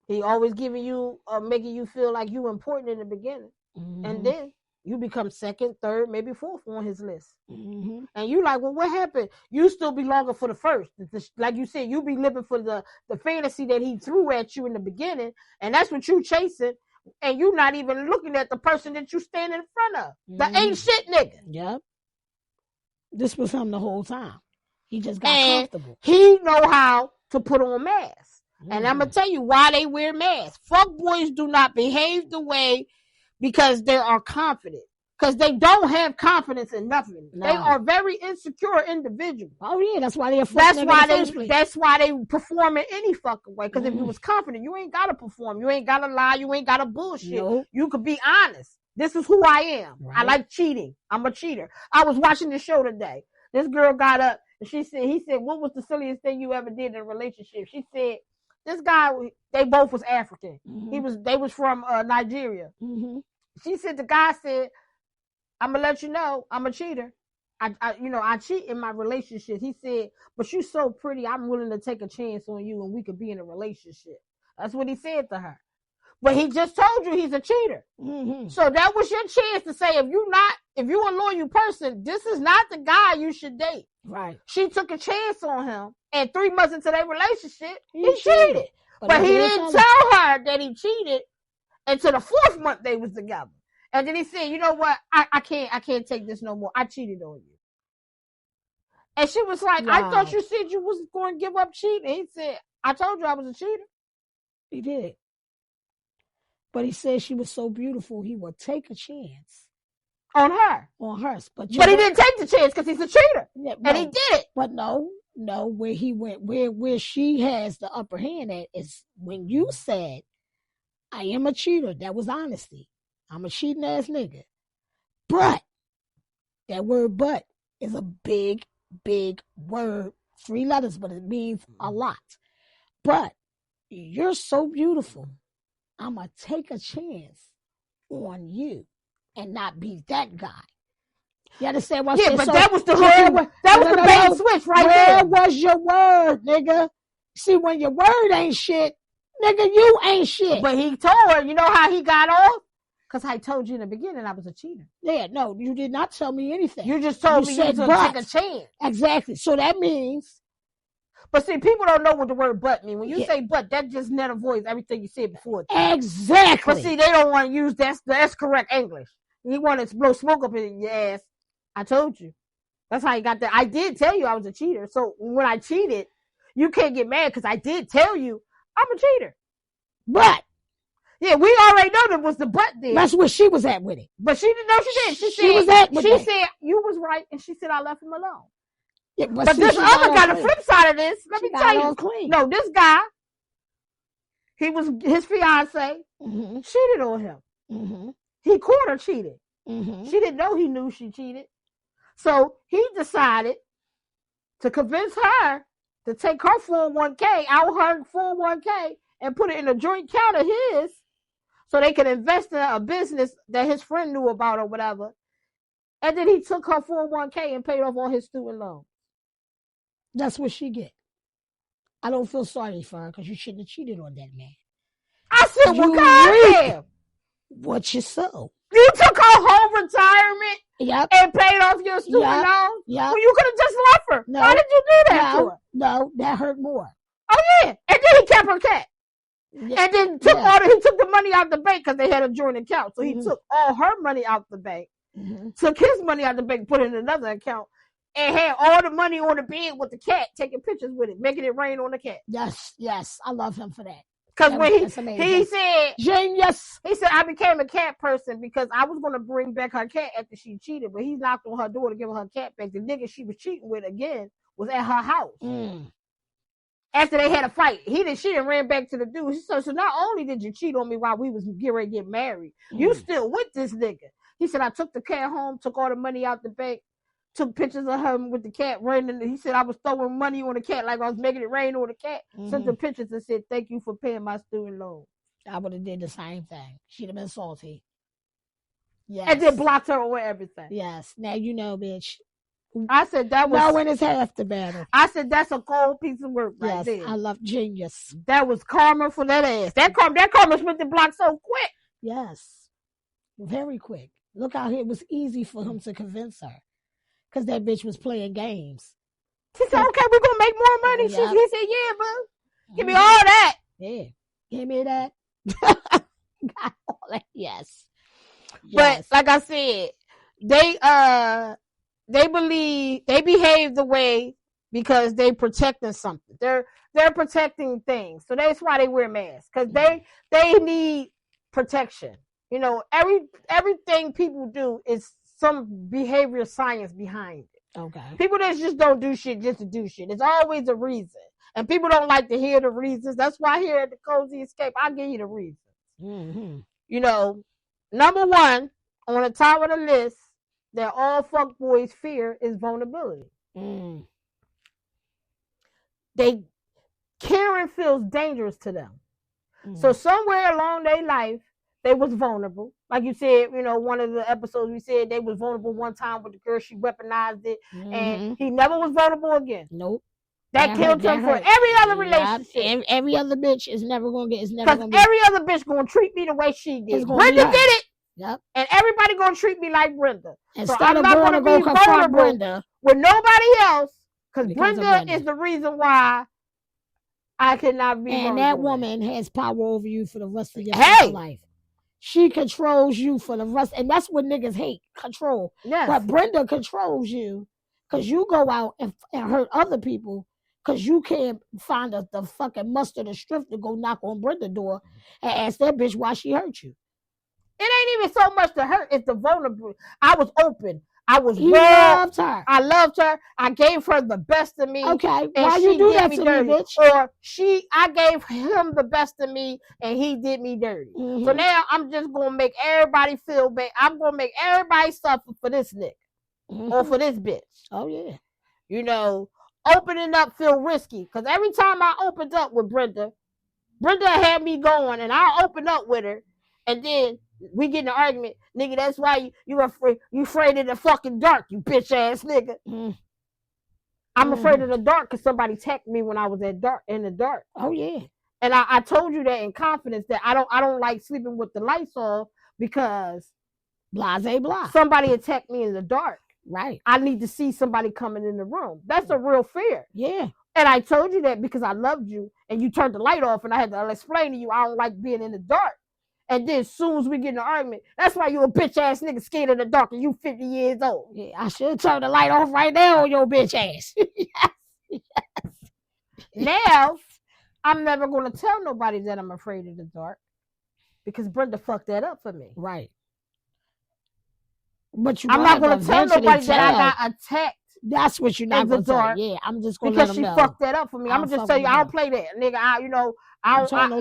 S3: He always giving you, making you feel like you important in the beginning.
S4: Mhm.
S3: And then you become second, third, maybe fourth on his list.
S4: Mhm.
S3: And you like, well, what happened? You still be longing for the first. Like you said, you be living for the fantasy that he threw at you in the beginning. And that's what you chasing. And you not even looking at the person that you stand in front of. The
S4: Mhm.
S3: ain't shit nigga.
S4: Yep. This was him the whole time. He just got
S3: And
S4: comfortable.
S3: he know how to put on masks. And I'm
S4: Mhm.
S3: going to tell you why they wear masks. Fuck boys do not behave the way because they are confident. Because they don't have confidence in nothing.
S4: No.
S3: They are very insecure individuals.
S4: Oh yeah, that's why they're a fuck
S3: That's
S4: nigga
S3: why
S4: in the first place.
S3: that's why they perform in any fucking way. Because if you
S4: Mhm.
S3: was confident, you ain't gotta perform. You ain't gotta lie. You ain't gotta bullshit.
S4: Nope.
S3: You could be honest. This is who I am. I
S4: Right.
S3: like cheating. I'm a cheater. I was watching the show today. This girl got up and he said, what was the silliest thing you ever did in a relationship? She said, this guy, they both was African.
S4: Mhm.
S3: They was from Nigeria.
S4: Mhm.
S3: She said, the guy said, I'm gonna let you know I'm a cheater. I cheat in my relationship. He said, but you so pretty, I'm willing to take a chance on you and we could be in a relationship. That's what he said to her. But he just told you he's a cheater.
S4: Mm-hmm.
S3: So that was your chance to say, if you're a loyal person, this is not the guy you should date.
S4: Right.
S3: She took a chance on him, and 3 months into their relationship, he cheated. But he didn't tell her that he cheated until the 4th month they was together. And then he said, you know what? I can't take this no more. I cheated on you. And she was like, I thought you said you was going to give up cheating. He said, I told you I was a cheater.
S4: He did. But he said she was so beautiful, he would take a chance
S3: on her.
S4: On her. But
S3: he didn't take the chance because he's a cheater.
S4: Yeah,
S3: and he did it.
S4: But no, where he went, where she has the upper hand at is when you said, I am a cheater. That was honesty. I'm a cheating ass nigga. But that word but is a big word. 3 letters, but it means a lot. But you're so beautiful. I'm going to take a chance on you and not be that guy. You understand what I'm saying?
S3: Yeah, but that was the that was the bait and switch right there.
S4: Where was your word, nigga? See, when your word ain't shit, nigga, you ain't shit.
S3: But he told her, you know how he got off? Because I told you in the beginning I was a cheater.
S4: Yeah, no, you did not tell me anything.
S3: You just told me you was going to take a chance.
S4: Exactly. So that means...
S3: But see, people don't know what the word but means. When you say but, that just net avoids everything you said before.
S4: Exactly.
S3: But see, they don't want to use that's correct English. You want to blow smoke up in your ass. I told you. That's how you got that. I did tell you I was a cheater. So when I cheated, you can't get mad because I did tell you I'm a cheater.
S4: But.
S3: Yeah, we already know that was the but there.
S4: That's where she was at with it.
S3: But she didn't know she did. She said you was right, and she said I left him alone.
S4: Yeah,
S3: but this other guy, the flip side of this, let me tell you. No, this guy, his fiance cheated on him.
S4: Mm-hmm.
S3: He caught her cheating.
S4: Mm-hmm.
S3: She didn't know he knew she cheated. So he decided to convince her to take her 401k, out her 401k, and put it in a joint account of his so they could invest in a business that his friend knew about or whatever. And then he took her 401k and paid off all his student loans.
S4: That's what she get. I don't feel sorry for her because you shouldn't have cheated on that man.
S3: I said, well, goddamn.
S4: What you sow?
S3: You took her whole retirement and paid off your student loans?
S4: Yeah.
S3: Well, you could have just left her.
S4: No.
S3: Why did you do that to her?
S4: No, that hurt more.
S3: Oh, yeah. And then he kept her cat. Yeah. And then he took the money out the bank because they had a joint account. So he took all her money out the bank, took his money out the bank, put it in another account, and had all the money on the bed with the cat, taking pictures with it, making it rain on the cat.
S4: Yes. I love him for that.
S3: Because when he said,
S4: genius.
S3: He said, I became a cat person because I was going to bring back her cat after she cheated, but he knocked on her door to give her cat back. The nigga she was cheating with again was at her house. After they had a fight, she didn't ran back to the dude. So not only did you cheat on me while we was getting ready to get married, you still with this nigga. He said, I took the cat home, took all the money out the bank, took pictures of her with the cat raining. He said I was throwing money on the cat like I was making it rain on the cat. Sent the pictures and said, thank you for paying my student loan.
S4: I would have did the same thing. She'd have been salty.
S3: Yes. And then blocked her on everything.
S4: Yes. Now you know, bitch.
S3: I said that was...
S4: Knowing is half the battle.
S3: I said that's a cold piece of work right there.
S4: I love genius.
S3: That was karma for that ass. That karma went the block so quick.
S4: Yes. Very quick. Look out here. It was easy for him to convince her. Because that bitch was playing games.
S3: She said, okay, we're going to make more money. He said, yeah, bro. Give me all that.
S4: Yeah. Give me that. Got all that. Yes.
S3: But like I said, they behave the way because they protecting something. They're protecting things. So that's why they wear masks. Because they need protection. You know, everything people do is some behavioral science behind it.
S4: Okay.
S3: People that just don't do shit just to do shit. It's always a reason. And people don't like to hear the reasons. That's why here at the Cozy Escape, I'll give you the reasons.
S4: Mm-hmm.
S3: You know, number one, on the top of the list, that all fuckboys fear is vulnerability. Karen feels dangerous to them. So somewhere along their life, they was vulnerable. Like you said, you know, one of the episodes we said they was vulnerable one time with the girl, she weaponized it, and he never was vulnerable again.
S4: Nope.
S3: That killed him for every other relationship.
S4: Every other bitch is never gonna get. It's never
S3: Because
S4: gonna be.
S3: every other bitch gonna treat me the way she did.
S4: It's gonna be
S3: Brenda
S4: her.
S3: did it,
S4: Yep.
S3: and everybody gonna treat me like Brenda.
S4: Instead
S3: I'm
S4: of
S3: not
S4: going
S3: gonna
S4: to go
S3: be
S4: confront
S3: vulnerable
S4: Brenda,
S3: with nobody else, because
S4: Because of
S3: Brenda
S4: Brenda.
S3: is the reason why I cannot be
S4: and
S3: vulnerable.
S4: that
S3: with.
S4: woman has power over you for the rest of your
S3: Hey!
S4: fucking life. She controls you for the rest, and that's what niggas hate, control.
S3: Yes.
S4: But Brenda controls you because you go out and hurt other people because you can't find the fucking muster, the strength to go knock on Brenda's door and ask that bitch why she hurt you.
S3: It ain't even so much to hurt, it's the vulnerable. I was open. I was
S4: He
S3: raw.
S4: loved her.
S3: I loved her. I gave her the best of me.
S4: Okay,
S3: and
S4: why
S3: she
S4: you do
S3: did
S4: that
S3: me
S4: to
S3: dirty.
S4: me, bitch?
S3: Or I gave him the best of me and he did me dirty. So
S4: Mhm.
S3: now I'm just gonna make everybody feel bad. I'm gonna make everybody suffer for this nigga or for this bitch.
S4: Oh yeah.
S3: You know, opening up feel risky because every time I opened up with Brenda had me going, and I opened up with her, and then we get in an argument, nigga. That's why you afraid of the fucking dark, you bitch ass nigga. I'm afraid of the dark because somebody attacked me when I was in the dark.
S4: Oh yeah.
S3: And I told you that in confidence that I don't like sleeping with the lights off because
S4: Blase blah.
S3: somebody attacked me in the dark.
S4: Right.
S3: I need to see somebody coming in the room. That's a real fear.
S4: Yeah.
S3: And I told you that because I loved you and you turned the light off and I had to explain to you I don't like being in the dark. And then as soon as we get in an argument, that's why you a bitch ass nigga scared of the dark and you 50 years old.
S4: Yeah, I should turn the light off right now on your bitch ass.
S3: Yes. Now, I'm never going to tell nobody that I'm afraid of the dark because Brenda fucked that up for me.
S4: Right. But
S3: I'm not going to tell nobody that I got attacked.
S4: That's what you're not going to tell. Yeah, I'm just going to let them know.
S3: Because she fucked that up for me. I'm going to just tell you, I don't play that. Nigga, don't turn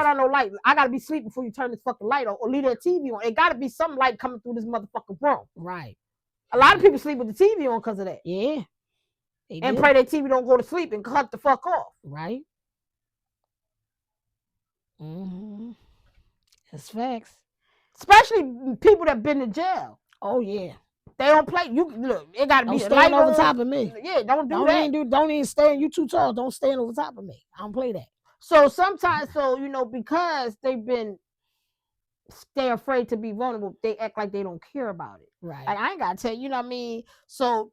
S3: on no light. I got to be asleep before you turn this fucking light on or leave that TV on. It got to be some light coming through this motherfucking room. Right. A lot of people sleep with the TV on because of that.
S4: Yeah.
S3: And pray that TV don't go to sleep and cut the fuck off.
S4: Right. Mm-hmm. That's facts.
S3: Especially people that been to jail.
S4: Oh yeah.
S3: They don't play. You look. It got to be
S4: stand over top of me.
S3: Yeah, don't that.
S4: Don't even stand. You too tall. Don't stand over top of me. I don't play that.
S3: So sometimes, because they're afraid to be vulnerable, they act like they don't care about it.
S4: Right.
S3: Like I ain't gotta tell you. You know what I mean? So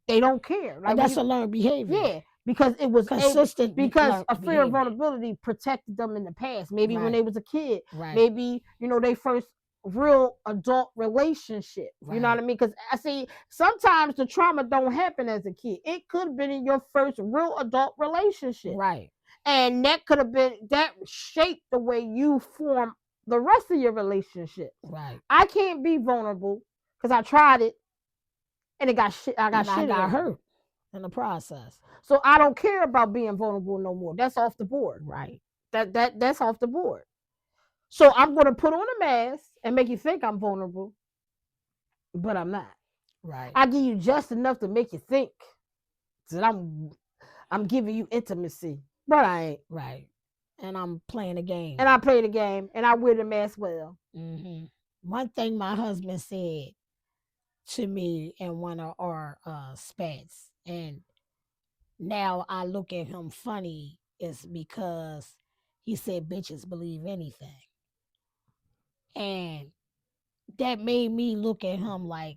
S3: they don't care.
S4: Like that's a learned behavior.
S3: Yeah, because it was
S4: consistent.
S3: Because a fear of vulnerability protected them in the past. Maybe when they was a kid.
S4: Right.
S3: Maybe they first real adult relationship.
S4: Right.
S3: You know what I mean? Because I see sometimes the trauma don't happen as a kid. It could have been in your first real adult relationship.
S4: Right.
S3: And that shaped the way you form the rest of your relationship.
S4: Right.
S3: I can't be vulnerable because I tried it and I got
S4: hurt in the process.
S3: So I don't care about being vulnerable no more. That's off the board.
S4: Right.
S3: That's off the board. So I'm going to put on a mask and make you think I'm vulnerable, but I'm not.
S4: Right.
S3: I give you just enough to make you think that I'm giving you intimacy, but I ain't.
S4: Right. And I'm playing a game.
S3: And I play the game, and I wear the mask well.
S4: Mm-hmm. One thing my husband said to me in one of our spats, and now I look at him funny, is because he said bitches believe anything. And that made me look at him like,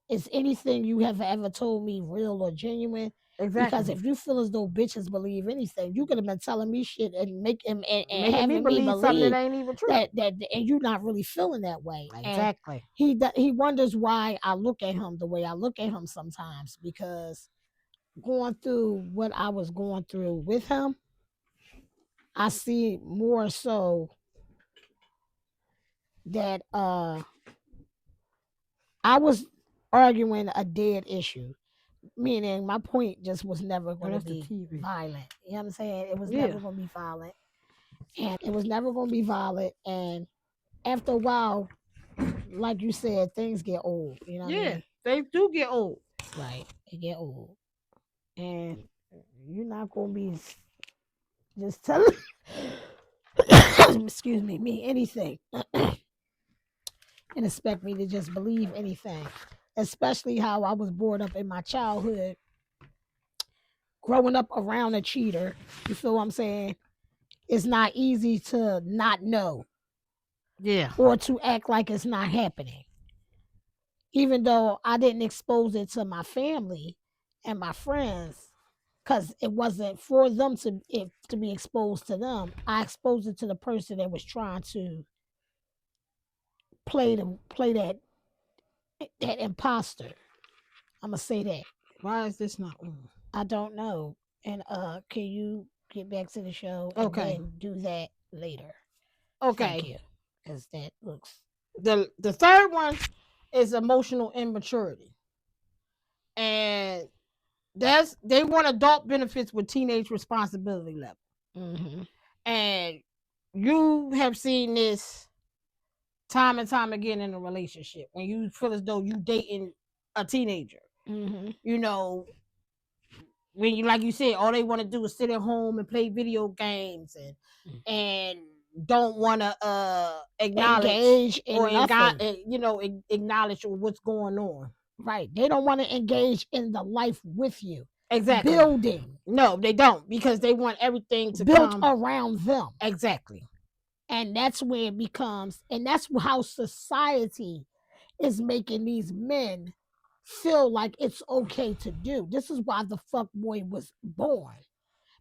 S4: is anything you have ever told me real or genuine?
S3: Exactly.
S4: Because if you feel as though bitches believe anything, you could have been telling me shit and making me believe
S3: something that ain't even true.
S4: That and you're not really feeling that way.
S3: Exactly.
S4: And he wonders why I look at him the way I look at him sometimes, because going through what I was going through with him, I see more so that I was arguing a dead issue. Meaning my point just was never going to be violent. You know what I'm saying? It was never going to be violent. And it was never going to be violent. And after a while, like you said, things get old. You know what I mean?
S3: They do get old.
S4: Right. They get old. And you're not going to be just telling excuse me anything. And expect me to just believe anything. Especially how I was brought up in my childhood, growing up around a cheater, you feel what I'm saying? It's not easy to not know
S3: Yeah.
S4: or to act like it's not happening. Even though I didn't expose it to my family and my friends, because it wasn't for them to be exposed to them. I exposed it to the person that was trying to play that imposter. I'm gonna say that.
S3: Why is this not on?
S4: I don't know. And can you get back to the show and
S3: Okay.
S4: then do that later?
S3: Okay.
S4: Thank you. Because that looks
S3: The third one is emotional immaturity. And they want adult benefits with teenage responsibility level.
S4: mm-hmm.
S3: And you have seen this time and time again in a relationship when you feel as though you dating a teenager.
S4: Mm-hmm.
S3: You know, when you, like you said, all they want to do is sit at home and play video games and don't want to acknowledge
S4: engage in
S3: or
S4: nothing.
S3: acknowledge what's going on.
S4: Right. They don't want to engage in the life with you.
S3: Exactly.
S4: Building.
S3: No, they don't, because they want everything to
S4: built
S3: come
S4: around them.
S3: Exactly.
S4: And that's where it becomes, and that's how society is making these men feel like it's okay to do. This is why the fuck boy was born.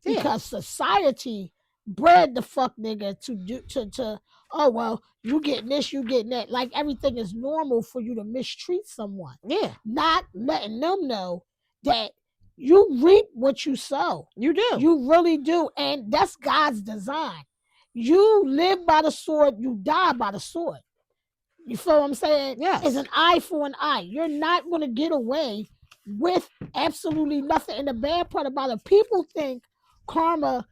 S3: Yeah.
S4: Because society bred the fuck nigga to oh well, you getting this, you getting that. Like everything is normal for you to mistreat someone.
S3: Yeah.
S4: Not letting them know that you reap what you sow.
S3: You do.
S4: You really do. And that's God's design. You live by the sword, you die by the sword. You feel what I'm saying?
S3: Yes.
S4: It's an eye for an eye. You're not going to get away with absolutely nothing. And the bad part about it, people think karma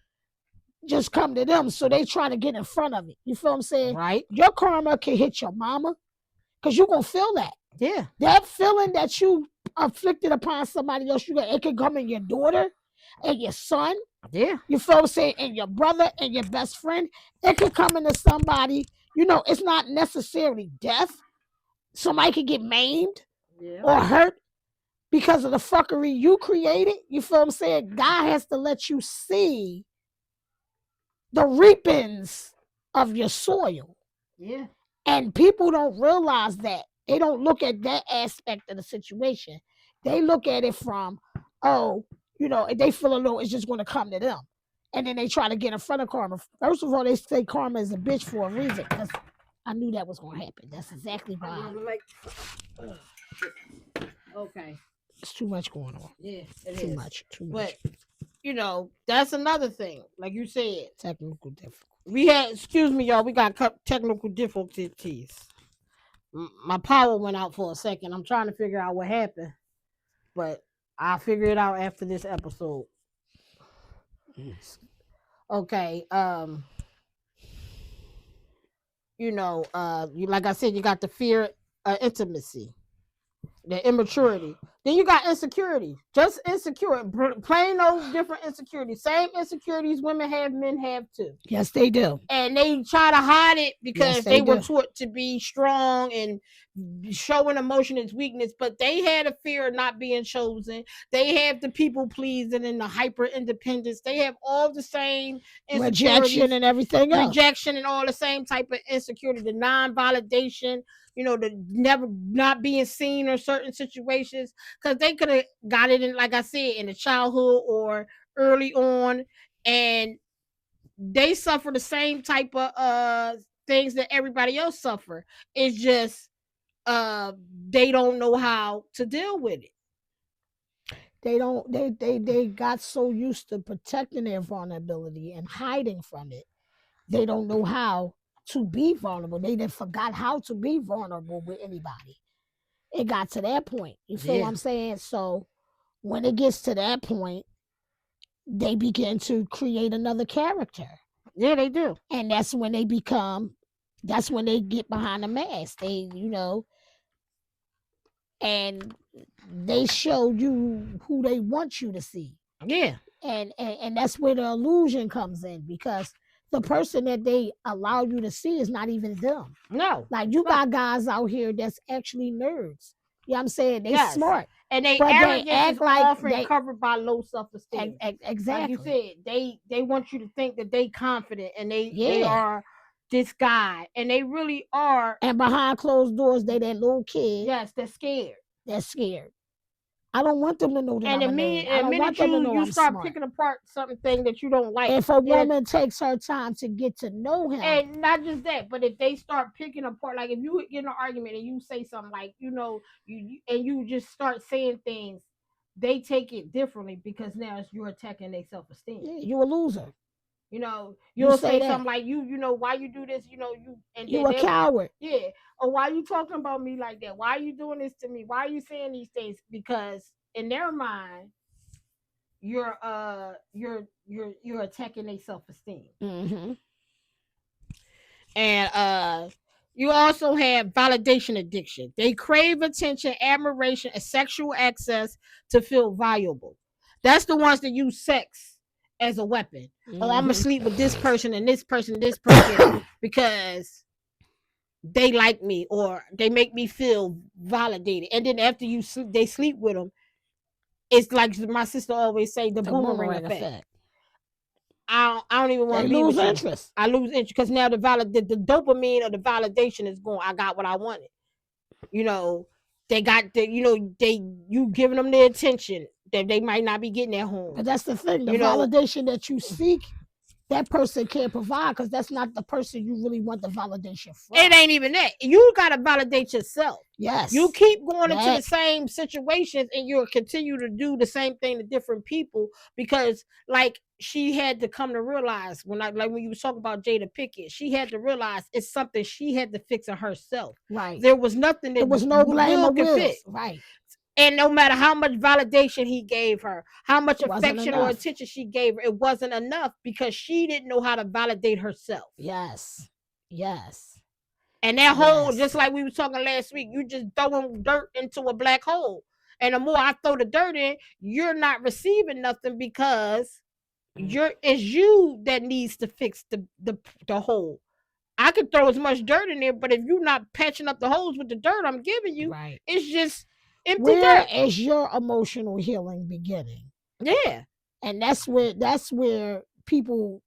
S4: just come to them, so they try to get in front of it. You feel what I'm saying?
S3: Right.
S4: Your karma can hit your mama, because you're going to feel that.
S3: Yeah.
S4: That feeling that you afflicted upon somebody else, it can come in your daughter and your son.
S3: Yeah.
S4: You feel what I'm saying? And your brother and your best friend. It can come into somebody. You know, it's not necessarily death. Somebody could get maimed or hurt because of the fuckery you created. You feel what I'm saying? God has to let you see the reapings of your soil.
S3: Yeah.
S4: And people don't realize that. They don't look at that aspect of the situation. They look at it from, oh, you know, they feel a little, it's just going to come to them. And then they try to get in front of karma. First of all, they say karma is a bitch for a reason, because I knew that was going to happen. That's exactly why.
S3: Okay.
S4: It's too much going on.
S3: Yeah,
S4: Too much.
S3: But, you know, that's another thing. Like you said.
S4: Technical difficulty.
S3: We had, excuse me, y'all, we got technical difficulties. My power went out for a second. I'm trying to figure out what happened. But I'll figure it out after this episode. Okay. You know, like I said, you got the fear of intimacy, the immaturity. Then you got insecurity. Just insecure. Plain old different insecurities. Same insecurities women have, men have too.
S4: Yes, they do.
S3: And they try to hide it because
S4: Yes,
S3: they were
S4: do.
S3: taught to be strong and showing emotion is weakness. But they had a fear of not being chosen. They have the people pleasing and the hyper independence. They have all the same
S4: Rejection and everything else.
S3: Rejection and all the same type of insecurity. The non-validation. You know, the never not being seen in certain situations, because they could have got it in, like I said, in the childhood or early on, and they suffer the same type of things that everybody else suffer. It's just they don't know how to deal with it.
S4: They don't. They got so used to protecting their vulnerability and hiding from it. They don't know how to be vulnerable. They then forgot how to be vulnerable with anybody. It got to that point. You feel what I'm saying? So when it gets to that point, they begin to create another character.
S3: Yeah, they do.
S4: And that's when they get behind the mask. They, you know, and they show you who they want you to see.
S3: Yeah.
S4: And that's where the illusion comes in, because the person that they allow you to see is not even them.
S3: No.
S4: Like, you got guys out here that's actually nerds. You know what I'm saying? They
S3: Yes.
S4: smart.
S3: And they
S4: But they
S3: arrogance
S4: act
S3: is
S4: like
S3: often
S4: they-
S3: covered by low self-esteem.
S4: Exactly.
S3: Like you said, they want you to think that they confident and they
S4: Yeah.
S3: are this guy, and they really are.
S4: And behind closed doors, they that little kid
S3: Yes, they're scared.
S4: that's scared. I don't want them to know that
S3: And
S4: I'm
S3: the
S4: a
S3: minute,
S4: nerd. I don't want them to know
S3: you
S4: I'm
S3: start
S4: smart.
S3: picking apart something that you don't like,
S4: If a woman takes her time to get to know him,
S3: and not just that, but if they start picking apart, like if you get in an argument and you say something like, you just start saying things, they take it differently because now you're attacking their self-esteem.
S4: yeah, you a loser.
S3: You'll
S4: say
S3: say
S4: that.
S3: something like, why you do this, and
S4: You
S3: then
S4: a coward.
S3: yeah, or why you talking about me like that? Why are you doing this to me? Why are you saying these things? Because in their mind, you're attacking their self-esteem.
S4: Mm-hmm.
S3: And you also have validation addiction. They crave attention, admiration, and sexual access to feel valuable. That's the ones that use sex as a weapon.
S4: Mm-hmm.
S3: Oh, I'm gonna sleep with this person and this person and this person because they like me or they make me feel validated. And then after they sleep with them, it's like my sister always say, the boomerang effect. I don't even want to be with you.
S4: Interest.
S3: I lose interest because now the dopamine or the validation is gone. I got what I wanted. They got you giving them the attention that they might not be getting at home.
S4: But that's the thing. The validation that you seek, that person can't provide because that's not the person you really want the validation from.
S3: It ain't even that. You got to validate yourself.
S4: Yes.
S3: You keep going into the same situations and you'll continue to do the same thing to different people because, like, she had to come to realize when you was talking about Jada Pinkett, she had to realize it's something she had to fix in herself.
S4: Right.
S3: There was nothing that
S4: there was no blame
S3: Will
S4: or
S3: could fix.
S4: Right.
S3: And no matter how much validation he gave her, how much affection or attention she gave her, it wasn't enough because she didn't know how to validate herself.
S4: Yes.
S3: And that hole, just like we were talking last week, you just throwing dirt into a black hole. And the more I throw the dirt in, you're not receiving nothing because it's you that needs to fix the hole. I could throw as much dirt in there, but if you're not patching up the holes with the dirt I'm giving you, it's just empty dirt.
S4: Where is your emotional healing beginning?
S3: Yeah.
S4: And that's where people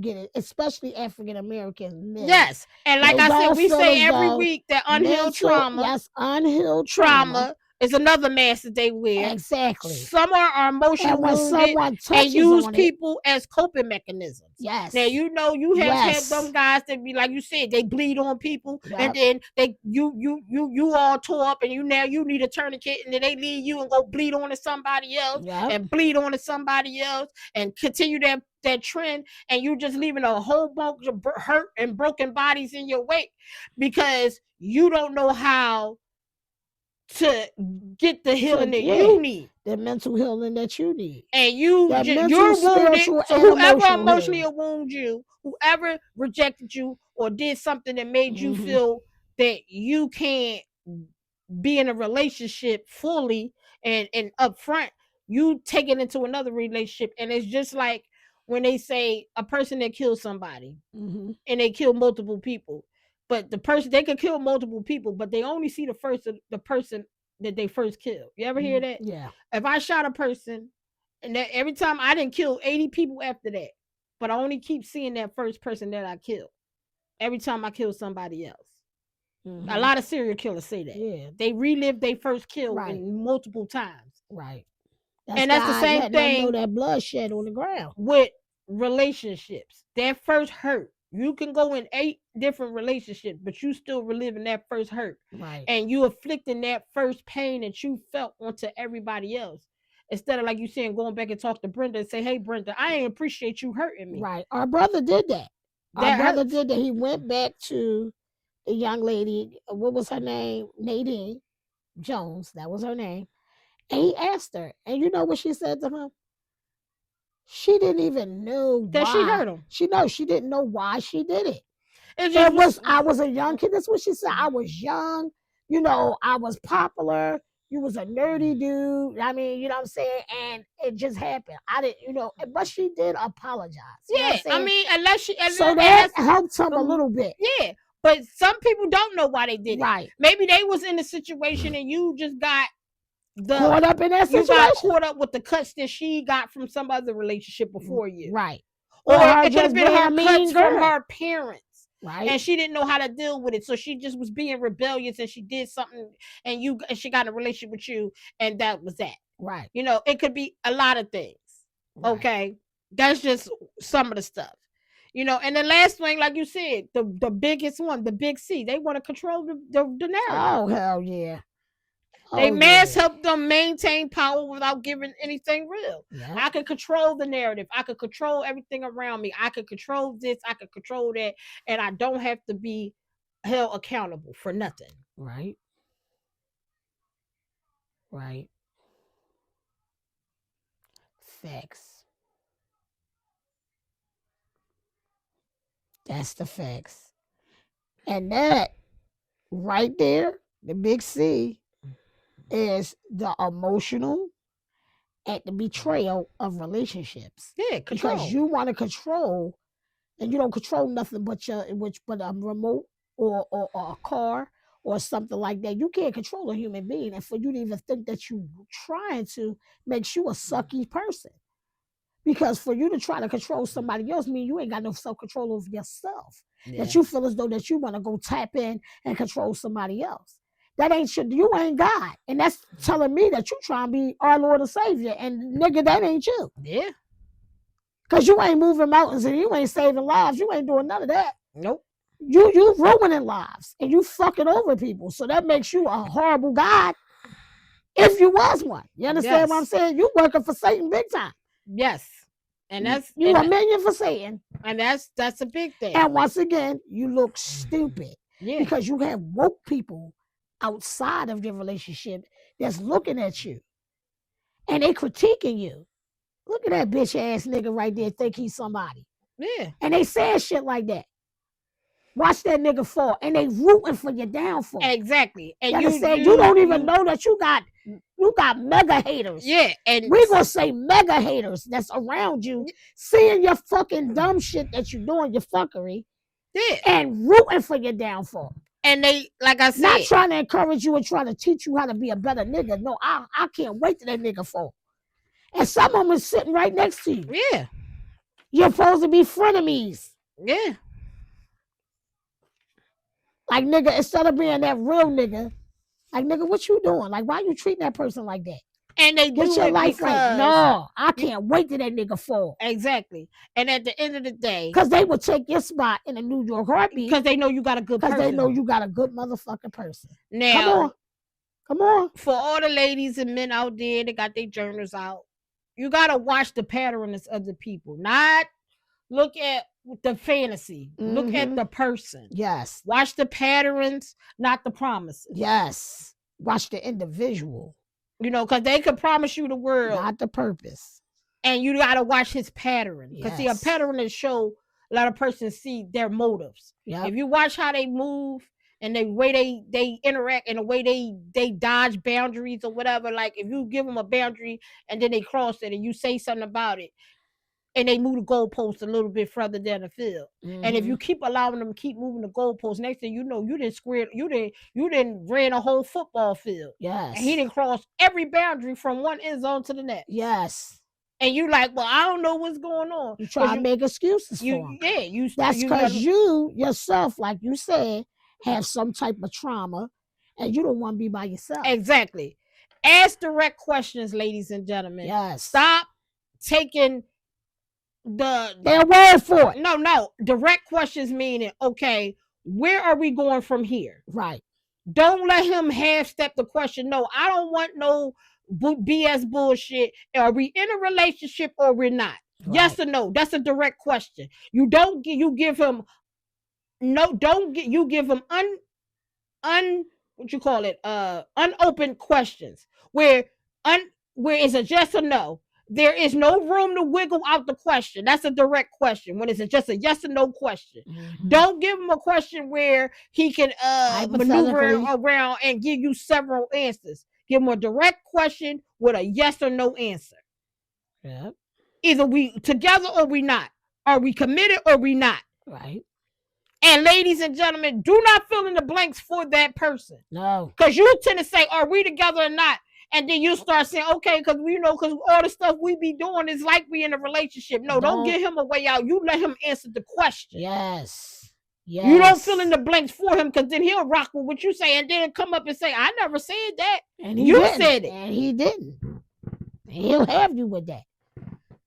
S4: get it, especially African American men.
S3: Yes. And like I said, we say every week that unhealed trauma.
S4: Yes, unhealed trauma
S3: is another mask that they wear.
S4: Exactly.
S3: Some are emotional wounded and use people as coping mechanisms.
S4: Yes.
S3: Now you have had some guys that be like you said, they bleed on people, and then you all tore up, and you need a tourniquet, and then they leave you and go bleed on to somebody else, and bleed on to somebody else, and continue that trend, and you just leaving a whole bunch of hurt and broken bodies in your wake because you don't know how to get the healing that you need,
S4: the mental healing that you need,
S3: and you're wounded. So whoever emotionally wounded you, whoever rejected you or did something that made you feel that you can't be in a relationship fully and upfront, you take it into another relationship, and it's just like when they say a person that kills somebody and they kill multiple people. But the person, they could kill multiple people, but they only see the person that they first killed. You ever hear that?
S4: Yeah.
S3: If I shot a person, and that every time I didn't kill 80 people after that, but I only keep seeing that first person that I killed every time I kill somebody else. A lot of serial killers say that.
S4: Yeah.
S3: They relive their first kill multiple times.
S4: Right.
S3: That's the same thing.
S4: Know that bloodshed on the ground
S3: with relationships. That first hurt. You can go in 8 different relationships, but you still reliving that first hurt.
S4: Right.
S3: And you afflicting that first pain that you felt onto everybody else. Instead of, like you saying, going back and talk to Brenda and say, hey, Brenda, I ain't appreciate you hurting me.
S4: Right. Our brother did that. Our brother did that. He went back to the young lady. What was her name? Nadine Jones. That was her name. And he asked her. And you know what she said to him? She didn't even know
S3: that
S4: why.
S3: She hurt him.
S4: She didn't know why she did it. I was a young kid. That's what she said. I was young. I was popular. You was a nerdy dude. I mean, you know what I'm saying? And it just happened. I didn't, but she did apologize.
S3: Yeah. I mean, unless she.
S4: So that helped him a little bit.
S3: Yeah. But some people don't know why they did it.
S4: Right.
S3: Maybe they was in a situation and you just got
S4: Caught up in that
S3: you
S4: situation.
S3: got caught up with the cuts that she got from some other relationship before you.
S4: Right.
S3: Or
S4: her
S3: it could have
S4: just
S3: been
S4: being a
S3: her
S4: mean
S3: cuts from
S4: girl.
S3: her parents.
S4: Right.
S3: And she didn't know how to deal with it. So she just was being rebellious and she did something and she got in a relationship with you and that was that.
S4: Right.
S3: You know, it could be a lot of things.
S4: Right.
S3: Okay. That's just some of the stuff. You know, and the last thing, like you said, the biggest one, the big C, they want to control the narrative.
S4: Oh, hell yeah.
S3: They mass help them maintain power without giving anything real.
S4: Yeah.
S3: I can control the narrative. I can control everything around me. I can control this. I can control that. And I don't have to be held accountable for nothing.
S4: Right. Right. Facts. That's the facts. And that right there, the big C, is the emotional and the betrayal of relationships.
S3: Yeah, control.
S4: Because you want to control, and you don't control nothing but a remote or a car or something like that. You can't control a human being, and for you to even think that you're trying to makes you a sucky person. Because for you to try to control somebody else means you ain't got no self-control over yourself. Yeah. That you feel as though that you want to go tap in and control somebody else. That ain't shit. You ain't God. And that's telling me that you trying to be our Lord and Savior. And nigga, that ain't you.
S3: Yeah.
S4: Because you ain't moving mountains and you ain't saving lives. You ain't doing none of that.
S3: Nope.
S4: You ruining lives and you fucking over people. So that makes you a horrible God if you was one. You understand what I'm saying? You working for Satan big time.
S3: Yes. And that's
S4: you a million for Satan.
S3: And that's a big thing.
S4: And once again, you look stupid.
S3: Yeah.
S4: Because you have woke people outside of your relationship that's looking at you. And they critiquing you. Look at that bitch ass nigga right there think he's somebody.
S3: Yeah.
S4: And they saying shit like that. Watch that nigga fall. And they rooting for your downfall.
S3: Exactly. And
S4: you don't even know that you got mega haters.
S3: Yeah. And
S4: we're gonna say mega haters that's around you, seeing your fucking dumb shit that you're doing, your fuckery.
S3: Yeah.
S4: And rooting for your downfall.
S3: And they, like I said,
S4: not trying to encourage you and trying to teach you how to be a better nigga. No, I can't wait till that nigga fall. And some of them is sitting right next to you.
S3: Yeah.
S4: You're supposed to be frenemies.
S3: Yeah.
S4: Like, nigga, instead of being that real nigga, like, nigga, what you doing? Like, why you treating that person like that?
S3: And they
S4: get your life right. No, I can't wait till that nigga fall.
S3: Exactly. And at the end of the day,
S4: because they would take your spot in a New York heartbeat.
S3: Because they know you got a good person.
S4: Because they know you got a good motherfucking person.
S3: Now,
S4: come on.
S3: For all the ladies and men out there that got their journals out, you gotta watch the patterns of the people. Not look at the fantasy. Mm-hmm. Look at the person.
S4: Yes.
S3: Watch the patterns, not the promises.
S4: Yes. Watch the individual.
S3: You know, because they could promise you the world.
S4: Not the purpose.
S3: And you got to watch his pattern. Because see, a pattern will show a lot of persons see their motives. Yep. If you watch how they move and the way they interact and the way they dodge boundaries or whatever, like if you give them a boundary and then they cross it and you say something about it, and they move the goalpost a little bit further down the field. Mm-hmm. And if you keep allowing them to keep moving the goalpost, next thing you know, you didn't ran a whole football field.
S4: Yes.
S3: And he didn't cross every boundary from one end zone to the next.
S4: Yes.
S3: And you like, well, I don't know what's going on.
S4: You try to make excuses for him.
S3: Yeah.
S4: That's because you yourself, like you said, have some type of trauma and you don't want to be by yourself.
S3: Exactly. Ask direct questions, ladies and gentlemen.
S4: Yes.
S3: Stop taking
S4: their word for it.
S3: No. Direct questions meaning, okay, where are we going from here?
S4: Right.
S3: Don't let him half-step the question. No, I don't want no BS bullshit. Are we in a relationship or we're not? Right. Yes or no? That's a direct question. You give him unopened questions where it's a yes or no. There is no room to wiggle out the question. That's a direct question. When it's just a yes or no question. Mm-hmm. Don't give him a question where he can maneuver around and give you several answers. Give him a direct question with a yes or no answer.
S4: Yeah.
S3: Either we together or we not. Are we committed or we not?
S4: Right.
S3: And ladies and gentlemen, do not fill in the blanks for that person.
S4: No.
S3: Because you tend to say, are we together or not? And then you start saying, okay, because because all the stuff we be doing is like we in a relationship. No, don't give him a way out. You let him answer the question.
S4: Yes. Yes.
S3: You don't fill in the blanks for him, because then he'll rock with what you say and then come up and say, I never said that.
S4: And
S3: you said it.
S4: And he didn't. And he'll have you with that.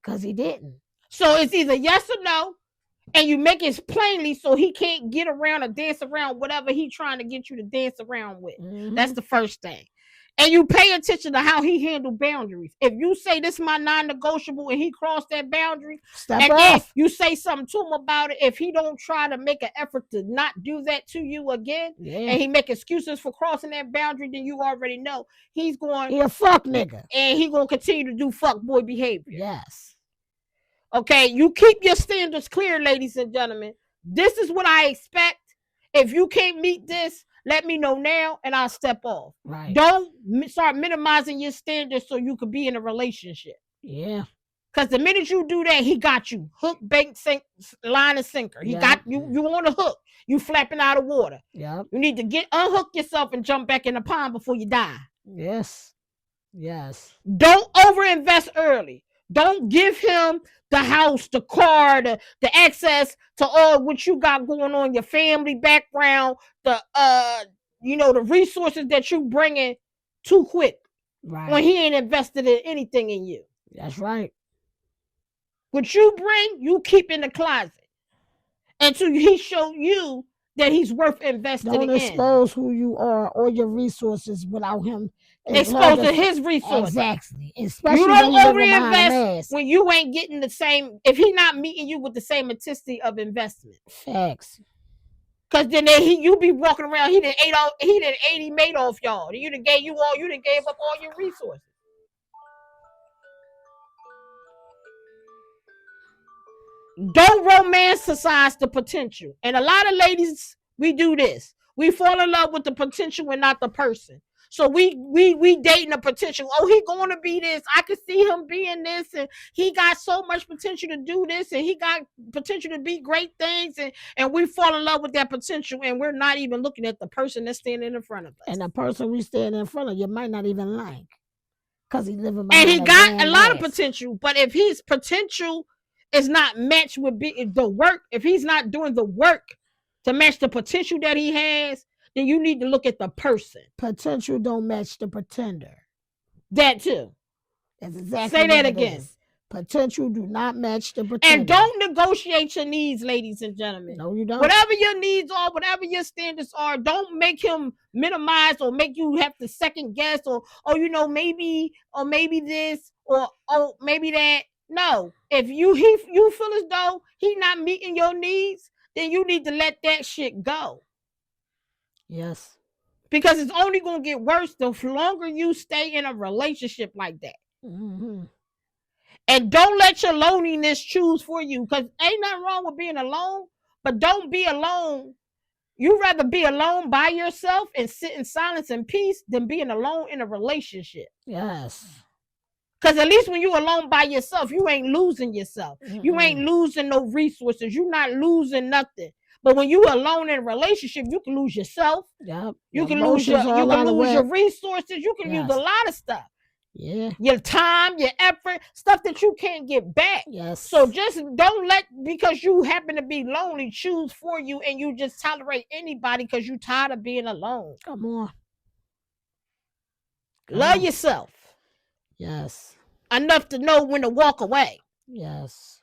S4: Because he didn't.
S3: So it's either yes or no. And you make it plainly so he can't get around or dance around whatever he's trying to get you to dance around with.
S4: Mm-hmm.
S3: That's the first thing. And you pay attention to how he handled boundaries. If you say this is my non-negotiable and he crossed that boundary,
S4: step off.
S3: You say something to him about it, if he don't try to make an effort to not do that to you again, and he make excuses for crossing that boundary, then you already know he a
S4: fuck nigga.
S3: And he gonna continue to do fuck boy behavior.
S4: Yes.
S3: Okay, you keep your standards clear, ladies and gentlemen. This is what I expect. If you can't meet this, let me know now and I'll step off.
S4: Right.
S3: Don't start minimizing your standards so you could be in a relationship.
S4: Yeah.
S3: Because the minute you do that, he got you. Hook, bait, sink, line, and sinker. He got you. You on a hook. You flapping out of water.
S4: Yeah.
S3: You need to unhook yourself and jump back in the pond before you die.
S4: Yes. Yes.
S3: Don't overinvest early. Don't give him the house, the car, the access to all what you got going on, your family background, the resources that you bringing too quick.
S4: Right.
S3: When he ain't invested in anything in you.
S4: That's right.
S3: What you bring, you keep in the closet until he show you that he's worth investing in.
S4: Don't expose who you are or your resources without him
S3: exposing his resources.
S4: Exactly. Especially
S3: you don't
S4: overinvest
S3: when you ain't getting the same. If he not meeting you with the same intensity of investment.
S4: Facts.
S3: Cause then you be walking around. He done made off y'all. You done gave up all your resources. Don't romanticize the potential. And a lot of ladies, we do this. We fall in love with the potential and not the person. So we dating the potential. Oh, he going to be this. I can see him being this, and he got so much potential to do this, and he got potential to be great things, and we fall in love with that potential, and we're not even looking at the person that's standing in front of us.
S4: And the person we standing in front of you might not even like, because he living
S3: and he got a lot of potential. But if his potential is not matched with the work, if he's not doing the work to match the potential that he has, then you need to look at the person.
S4: Potential don't match the pretender.
S3: That too.
S4: That's exactly.
S3: Say that again.
S4: Potential do not match the pretender.
S3: And don't negotiate your needs, ladies and gentlemen.
S4: No, you don't.
S3: Whatever your needs are, whatever your standards are, don't make him minimize or make you have to second guess or maybe this or maybe that. No, if you feel as though he not meeting your needs, then you need to let that shit go.
S4: Yes.
S3: Because it's only going to get worse the longer you stay in a relationship like that.
S4: Mm-hmm.
S3: And don't let your loneliness choose for you, because ain't nothing wrong with being alone, but don't be alone. You'd rather be alone by yourself and sit in silence and peace than being alone in a relationship.
S4: Yes.
S3: Because at least when you're alone by yourself, you ain't losing yourself. Mm-hmm. You ain't losing no resources. You're not losing nothing. But when you're alone in a relationship, you can lose yourself.
S4: Yep.
S3: You can lose your resources. You can lose a lot of stuff.
S4: Yeah.
S3: Your time, your effort, stuff that you can't get back.
S4: Yes.
S3: So just don't let, because you happen to be lonely, choose for you and you just tolerate anybody because you're tired of being alone.
S4: Come on.
S3: Love yourself.
S4: Yes.
S3: Enough to know when to walk away.
S4: Yes.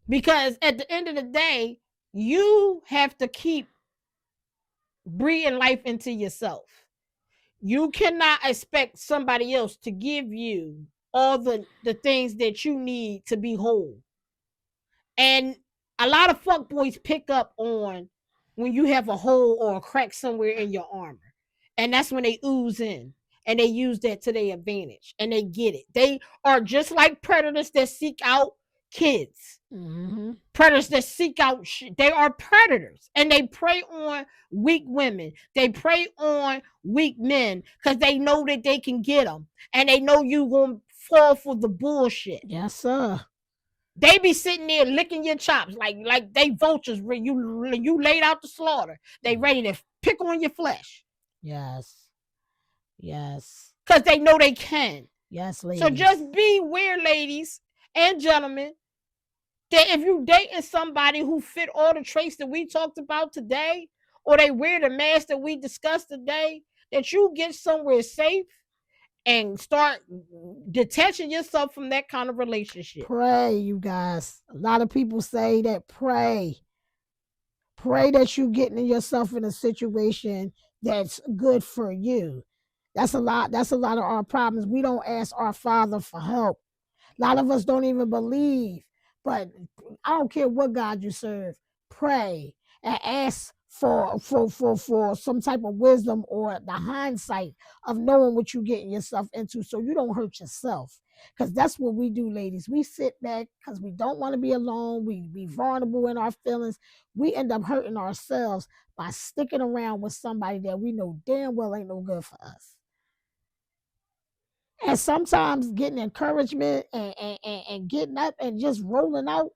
S3: Because at the end of the day, you have to keep breathing life into yourself. You cannot expect somebody else to give you all the things that you need to be whole. And a lot of fuckboys pick up on when you have a hole or a crack somewhere in your armor. And that's when they ooze in. And they use that to their advantage. And they get it. They are just like predators that seek out kids.
S4: Mm-hmm.
S3: Predators that seek out they are predators, and they prey on weak women. They prey on weak men because they know that they can get them, and they know you gonna fall for the bullshit.
S4: Yes, sir.
S3: They be sitting there licking your chops like they vultures when you laid out to slaughter. They ready to pick on your flesh.
S4: Yes. Yes.
S3: Because they know they can.
S4: Yes, ladies.
S3: So just beware, ladies and gentlemen, that if you dating somebody who fit all the traits that we talked about today, or they wear the mask that we discussed today, that you get somewhere safe and start detaching yourself from that kind of relationship.
S4: Pray, you guys. A lot of people say that pray. Pray that you getting yourself in a situation that's good for you. That's a lot of our problems. We don't ask our Father for help. A lot of us don't even believe. But I don't care what God you serve. Pray and ask for some type of wisdom or the hindsight of knowing what you're getting yourself into so you don't hurt yourself. Because that's what we do, ladies. We sit back because we don't want to be alone. We be vulnerable in our feelings. We end up hurting ourselves by sticking around with somebody that we know damn well ain't no good for us. And sometimes getting encouragement and getting up and just rolling out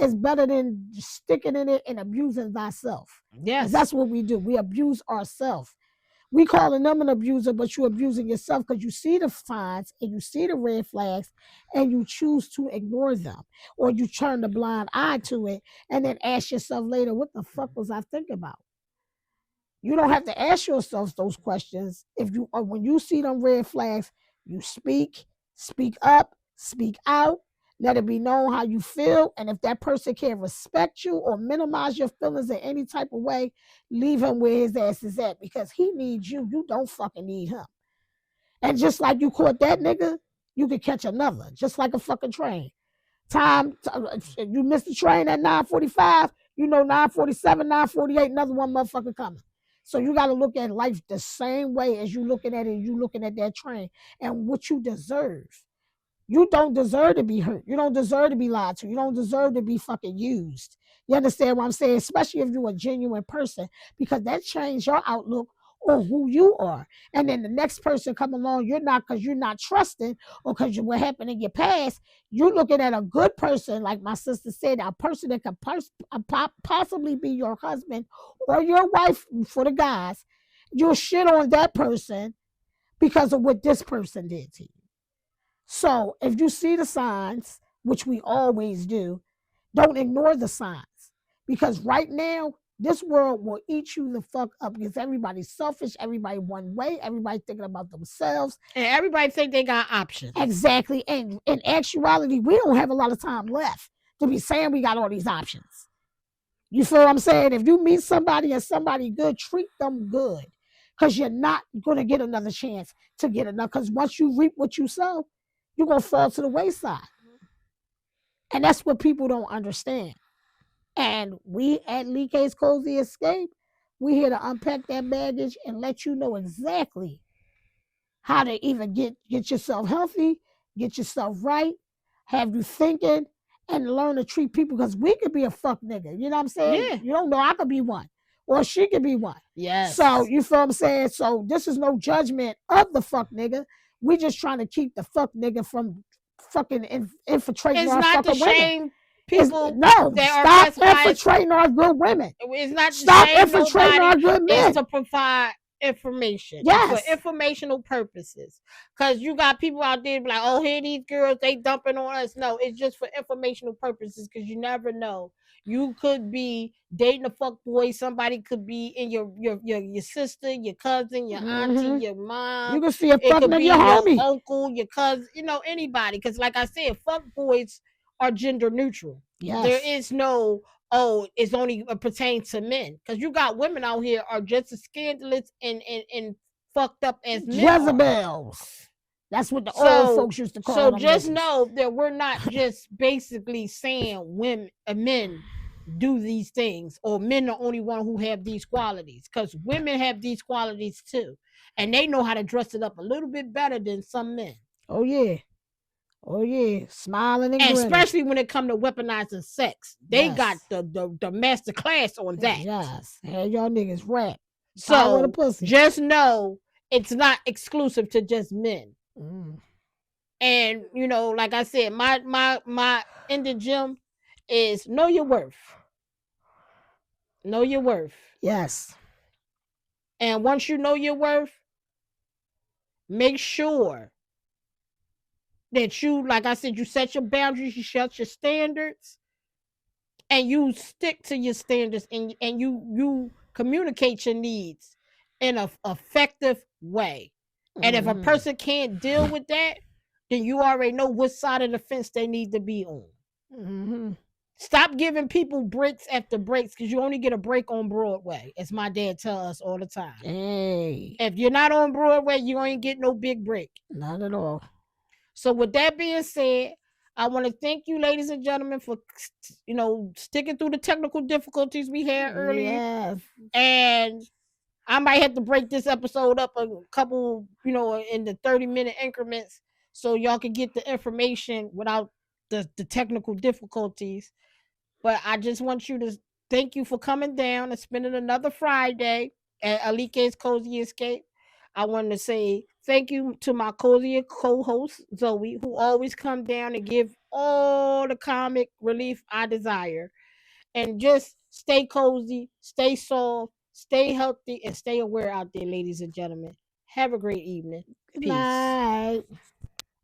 S4: is better than sticking in it and abusing thyself.
S3: Yes.
S4: That's what we do. We abuse ourselves. We calling them an abuser, but you're abusing yourself because you see the signs and you see the red flags and you choose to ignore them. Or you turn the blind eye to it and then ask yourself later, what the fuck was I thinking about? You don't have to ask yourself those questions. When you see them red flags, you speak up, speak out, let it be known how you feel. And if that person can't respect you or minimize your feelings in any type of way, leave him where his ass is at because he needs you. You don't fucking need him. And just like you caught that nigga, you could catch another, just like a fucking train. You missed the train at 9:45, 9:47, 9:48, another one motherfucker coming. So you got to look at life the same way as you looking at it, you looking at that train and what you deserve. You don't deserve to be hurt. You don't deserve to be lied to. You don't deserve to be fucking used. You understand what I'm saying? Especially if you're a genuine person, because that changed your outlook on who you are. And then the next person come along, because you're not trusting or because what happened in your past, you're looking at a good person, like my sister said, a person that could possibly be your husband or your wife for the guys. You'll shit on that person because of what this person did to you. So if you see the signs, which we always do, don't ignore the signs. Because right now, this world will eat you the fuck up because everybody's selfish, everybody one way, everybody thinking about themselves.
S3: And everybody think they got options.
S4: Exactly. And in actuality, we don't have a lot of time left to be saying we got all these options. You feel what I'm saying? If you meet somebody and somebody good, treat them good. Because you're not going to get another chance to get another. Because once you reap what you sow, you're going to fall to the wayside. And that's what people don't understand. And we at Lee K's Cozy Escape, we're here to unpack that baggage and let you know exactly how to even get yourself healthy, get yourself right, have you thinking, and learn to treat people. Because we could be a fuck nigga. You know what I'm saying?
S3: Yeah.
S4: You don't know, I could be one. Or she could be one.
S3: Yes.
S4: So, you feel what I'm saying? So, this is no judgment of the fuck nigga. We just trying to keep the fuck nigga from fucking infiltrating our fucking women.
S3: People
S4: stop infiltrating our good women.
S3: It's not
S4: stop infiltrating our good men.
S3: It's to provide information.
S4: Yes.
S3: For informational purposes. Because you got people out there like, oh, here these girls, they dumping on us. No, it's just for informational purposes because you never know. You could be dating a fuck boy. Somebody could be in your sister, your cousin, your auntie, your mom.
S4: You can see a fuck nigga, your homie,
S3: your uncle, your cousin. Anybody. Because like I said, fuck boys are gender neutral.
S4: Yes.
S3: There is no it's only pertains to men. Because you got women out here are just as scandalous and fucked up as men.
S4: Jezebels. That's what the old folks used to call them.
S3: So just know that we're not just basically saying men do these things or men are the only one who have these qualities, because women have these qualities too, and they know how to dress it up a little bit better than some men.
S4: Oh yeah, smiling and grinning.
S3: Especially when it comes to weaponizing sex, they got the master class on that.
S4: Yes, hey, y'all niggas rap.
S3: So just know it's not exclusive to just men. And you know, like I said, my ending gem is know your worth. Know your worth.
S4: Yes.
S3: And once you know your worth, make sure that you, like I said, you set your boundaries, you set your standards, and you stick to your standards, and you communicate your needs in a effective way. And if a
S4: Mhm.
S3: person can't deal with that, then you already know what side of the fence they need to be on.
S4: Mhm.
S3: Stop giving people breaks after breaks, because you only get a break on Broadway, as my dad tells us all the time.
S4: Hey,
S3: If you're not on Broadway, you ain't get no big break.
S4: not at all.
S3: So with that being said, I want to thank you, ladies and gentlemen, for sticking through the technical difficulties we had earlier.
S4: Yes.
S3: And I might have to break this episode up a couple, in the 30-minute increments, so y'all can get the information without the technical difficulties. But I just want you to thank you for coming down and spending another Friday at Alike's Cozy Escape. I want to say thank you to my cozy co-host Zoe, who always come down and give all the comic relief I desire. And just stay cozy, stay soft, stay healthy, and stay aware out there, ladies and gentlemen. Have a great evening.
S4: Good
S3: Peace.
S4: night.